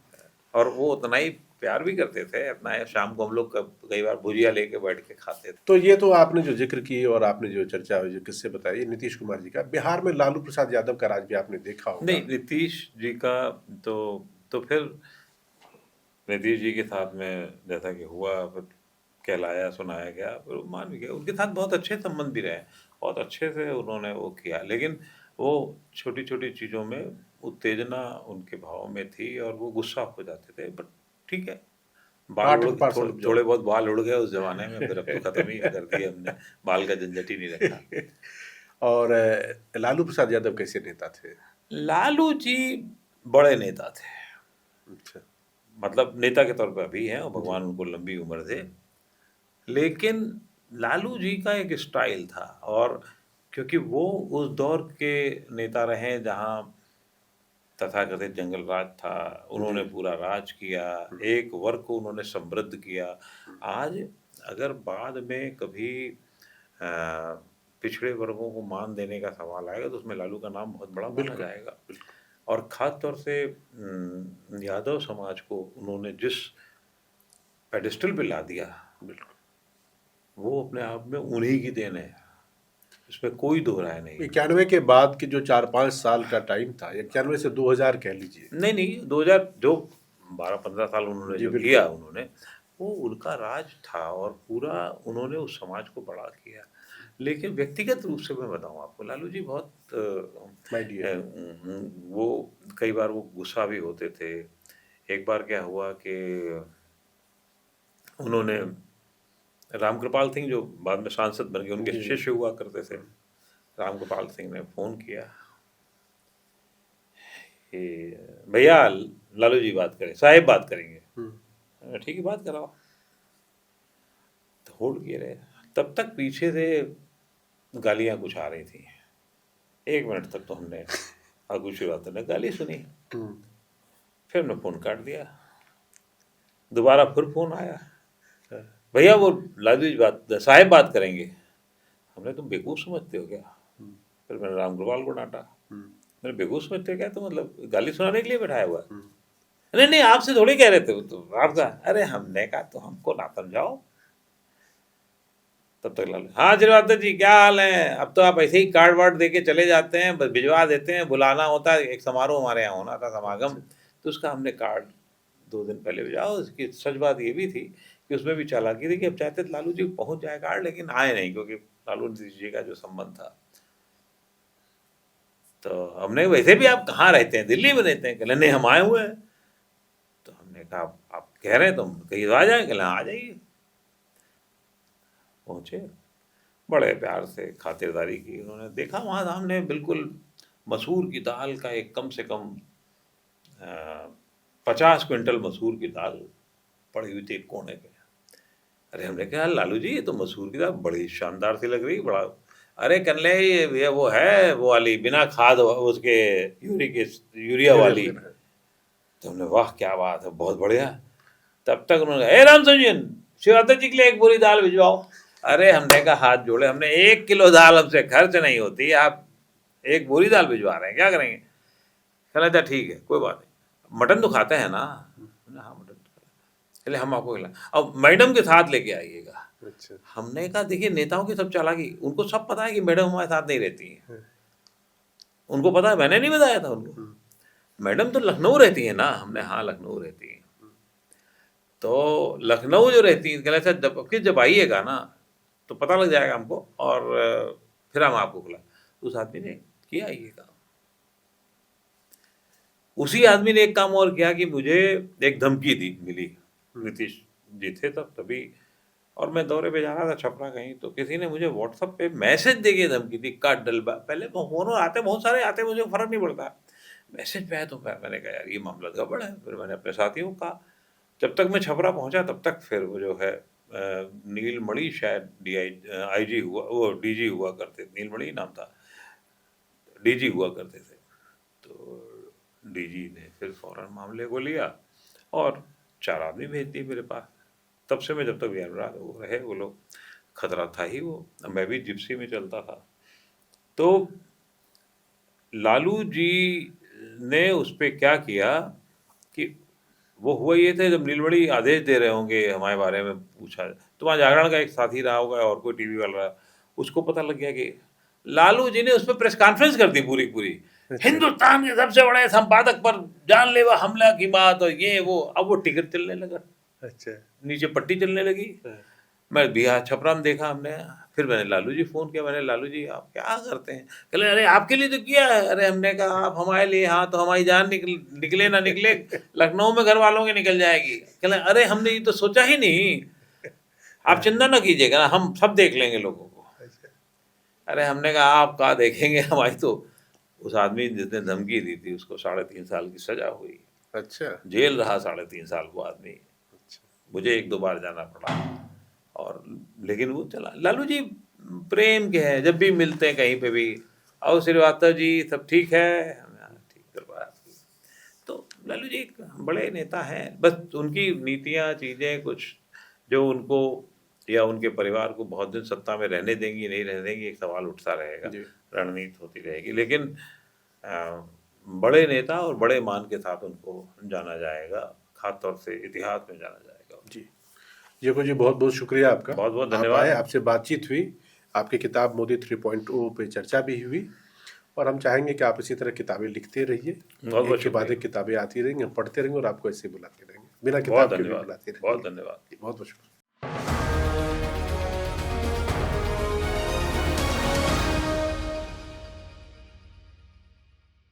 और वो उतना ही प्यार भी करते थे अपना। शाम को हम लोग कई बार भुजिया लेके बैठ के खाते थे। तो ये तो आपने जो जिक्र की और आपने जो चर्चा, जो किस्से बताए नीतीश कुमार जी का, बिहार में लालू प्रसाद यादव का राज भी आपने देखा होगा। नहीं, नीतीश जी का तो फिर नीतीश जी के साथ में जैसा कि हुआ, फिर कहलाया सुनाया गया, फिर मान भी गया। उनके साथ बहुत अच्छे संबंध भी रहे, बहुत अच्छे से उन्होंने वो किया, लेकिन वो छोटी छोटी चीज़ों में उत्तेजना उनके भाव में थी और वो गुस्सा हो जाते थे। बट ठीक है, थोड़े बहुत बाल उड़ गए उस जमाने में, फिर अब तो खत्म ही कर दिया हमने, बाल का झंझट ही नहीं रखा। और लालू प्रसाद यादव कैसे नेता थे? लालू जी बड़े नेता थे। अच्छा, मतलब नेता के तौर पर अभी हैं और भगवान उनको लंबी उम्र दे, लेकिन लालू जी का एक स्टाइल था। और क्योंकि वो उस दौर के नेता रहे जहाँ तथाकथित जंगल राज था, उन्होंने पूरा राज किया, एक वर्ग को उन्होंने समृद्ध किया। आज अगर बाद में कभी पिछड़े वर्गों को मान देने का सवाल आएगा तो उसमें लालू का नाम बहुत बड़ा माना जाएगा। और ख़ास तौर से यादव समाज को उन्होंने जिस पेडिस्टल पे ला दिया, बिल्कुल वो अपने आप में उन्हीं की देन है, इसमें कोई दो राय नहीं। 91 के बाद के जो 4-5 साल का टाइम था, 91 से 2000 कह लीजिए। नहीं 2000 जो 12-15 साल उन्होंने जो किया, उन्होंने वो उनका राज था और पूरा उन्होंने उस समाज को बड़ा किया। लेकिन व्यक्तिगत रूप से मैं बताऊं आपको, लालू जी बहुत माय डियर। वो कई बार वो गुस्सा भी होते थे। एक बार क्या हुआ कि उन्होंने रामकृपाल सिंह जो बाद में सांसद बन गए, उनके जी। शिष्य हुआ करते थे, रामकृपाल सिंह ने फोन किया कि भैया लालू जी बात करें, साहेब बात करेंगे। मैंने, ठीक है बात कराओ। तो होल्ड किए रहे, तब तक पीछे से गालियां कुछ आ रही थी। 1 मिनट तक तो हमने आगू शुरुआत ने गाली सुनी, फिर हमने फोन काट दिया। दोबारा फिर फोन आया, भैया वो लालू जी बात, साहेब बात करेंगे। हमने, तुम बेवकूफ समझते हो क्या? फिर मैंने रामकृपाल को डांटा, मैंने बेवकूफ समझते हो क्या, तो मतलब गाली सुनाने के लिए बैठाया हुआ है? नहीं नहीं, आपसे थोड़ी कह रहे थे, तो आपका। अरे हमने कहा तो हमको ना समझाओ। तब तक लालू, हाँ श्रीवास्तव जी क्या हाल है? अब तो आप ऐसे ही कार्ड वार्ड दे के चले जाते हैं, बस भिजवा देते हैं, बुलाना होता है। एक समारोह हमारे यहाँ होना था, समागम, तो उसका हमने कार्ड 2 दिन पहले भिजवाओ। उसकी सच बात ये भी थी कि उसमें भी चालाकी थी कि अब चाहते लालू जी पहुंच जाए कार्ड, लेकिन आए नहीं, क्योंकि लालू जी का जो संबंध था। तो हमने, वैसे भी आप कहाँ रहते हैं? दिल्ली में रहते हैं? कहले नहीं हम आए हुए हैं। तो हमने कहा आप कह रहे हैं तो हम कहीं आ जाए? कहले आ जाइए। पहुंचे, बड़े प्यार से खातिरदारी की उन्होंने। देखा वहाँ सामने बिल्कुल मसूर की दाल का एक कम से कम 50 क्विंटल मसूर की दाल पड़ी हुई थी एक कोने पे। अरे हमने कहा लालू जी ये तो मसूर की दाल बड़ी शानदार सी लग रही, बड़ा। अरे कन्ले ये वो है, वो वाली बिना खाद उसके यूरिया वाली। तो हमने, वाह क्या बात है, बहुत बढ़िया। तब तक उन्होंने कहा, राम सुजन शिवादत जी के लिए 1 बोरी दाल भिजवाओ। अरे हमने कहा हाथ जोड़े, हमने 1 किलो दाल हमसे खर्च नहीं होती, आप 1 बोरी दाल भिजवा रहे हैं, क्या करेंगे? कहना था ठीक है कोई बात नहीं, मटन तो खाते हैं ना? हाँ मटन तो। चले हम आपको खिला, अब मैडम के साथ लेके आइएगा। अच्छा। हमने कहा देखिए नेताओं की सब चालाकी, उनको सब पता है कि मैडम हमारे साथ नहीं रहती है। उनको पता है, मैंने नहीं बताया था उनको। मैडम तो लखनऊ रहती है ना? हमने, हाँ लखनऊ रहती है। तो लखनऊ जो रहती है, कहते हैं जब आइएगा ना तो पता लग जाएगा हमको, और फिर हम आपको खिला। उस आदमी ने किया ये काम। उसी आदमी ने एक काम और किया कि मुझे एक धमकी दी मिली, नीतीश जी थे तब, तभी, और मैं दौरे पे जा रहा था छपरा कहीं, तो किसी ने मुझे व्हाट्सएप पे मैसेज दे के धमकी दी, काट डलबा। पहले फोन आते बहुत सारे आते, मुझे फर्क नहीं पड़ता, मैसेज पे है तो मैंने कहा यार ये मामला गड़बड़ है। फिर मैंने अपने साथियों को कहा। जब तक मैं छपरा पहुंचा तब तक फिर वो जो है नीलमणि शायद आईजी हुआ, वो डीजी हुआ करते, नीलमणि नाम था, डीजी हुआ करते थे। तो डीजी ने फिर फौरन मामले को लिया और 4 आदमी भेज दिए मेरे पास। तब से मैं जब तक बिहार रहा वो रहे वो लोग, खतरा था ही वो। मैं भी जिप्सी में चलता था। तो लालू जी ने उस पर क्या किया कि वो हुआ ये थे, जब नीलमणि आदेश दे रहे होंगे हमारे बारे में, पूछा तो वहाँ जागरण का एक साथी रहा होगा और कोई टीवी वाला रहा, उसको पता लग गया कि लालू जी ने उस पर प्रेस कॉन्फ्रेंस कर दी पूरी पूरी। हिंदुस्तान के सबसे बड़े संपादक पर जानलेवा हमला की बात और ये वो। अब वो टिकट चलने लगा, अच्छा, नीचे पट्टी चलने लगी। मैं बिहार छपरा में देखा हमने। फिर मैंने लालू जी फोन किया, मैंने लालू जी आप क्या करते हैं? कहले अरे आपके लिए तो किया है। अरे हमने कहा आप हमारे लिए, हाँ तो हमारी जान निकले ना निकले, लखनऊ में घर वालों के निकल जाएगी। कहले अरे हमने ये तो सोचा ही नहीं, आप चिंता ना कीजिएगा ना, हम सब देख लेंगे लोगों को। अरे हमने कहा आप कहाँ देखेंगे, हमारी तो। उस आदमी जिसने धमकी दी थी उसको 3.5 साल की सजा हुई। अच्छा, जेल रहा 3.5 साल वो आदमी। मुझे 1-2 बार जाना पड़ा, और लेकिन वो चला। लालू जी प्रेम के हैं, जब भी मिलते हैं कहीं पे भी, और श्रीवास्तव जी सब ठीक है, ठीक करवा। तो लालू जी एक बड़े नेता हैं, बस उनकी नीतियाँ चीज़ें कुछ जो उनको या उनके परिवार को बहुत दिन सत्ता में रहने देंगी नहीं रहने देंगी, एक सवाल उठता रहेगा, रणनीति होती रहेगी। लेकिन बड़े नेता और बड़े मान के साथ उनको जाना जाएगा, खासतौर से इतिहास में जाना जाएगा। जी जेको जी, बहुत बहुत शुक्रिया आपका, बहुत बहुत आप धन्यवाद। आए, आपसे बातचीत हुई, आपकी किताब मोदी 3.0 पे चर्चा भी हुई, और हम चाहेंगे कि आप इसी तरह किताबें लिखते रहिए, एक के बाद एक किताबें आती रहेंगी, हम पढ़ते रहेंगे और आपको ऐसे बुलाते रहेंगे, बिना किताब के भी बुलाते रहेंगे। बहुत धन्यवाद। बहुत बहुत शुक्रिया।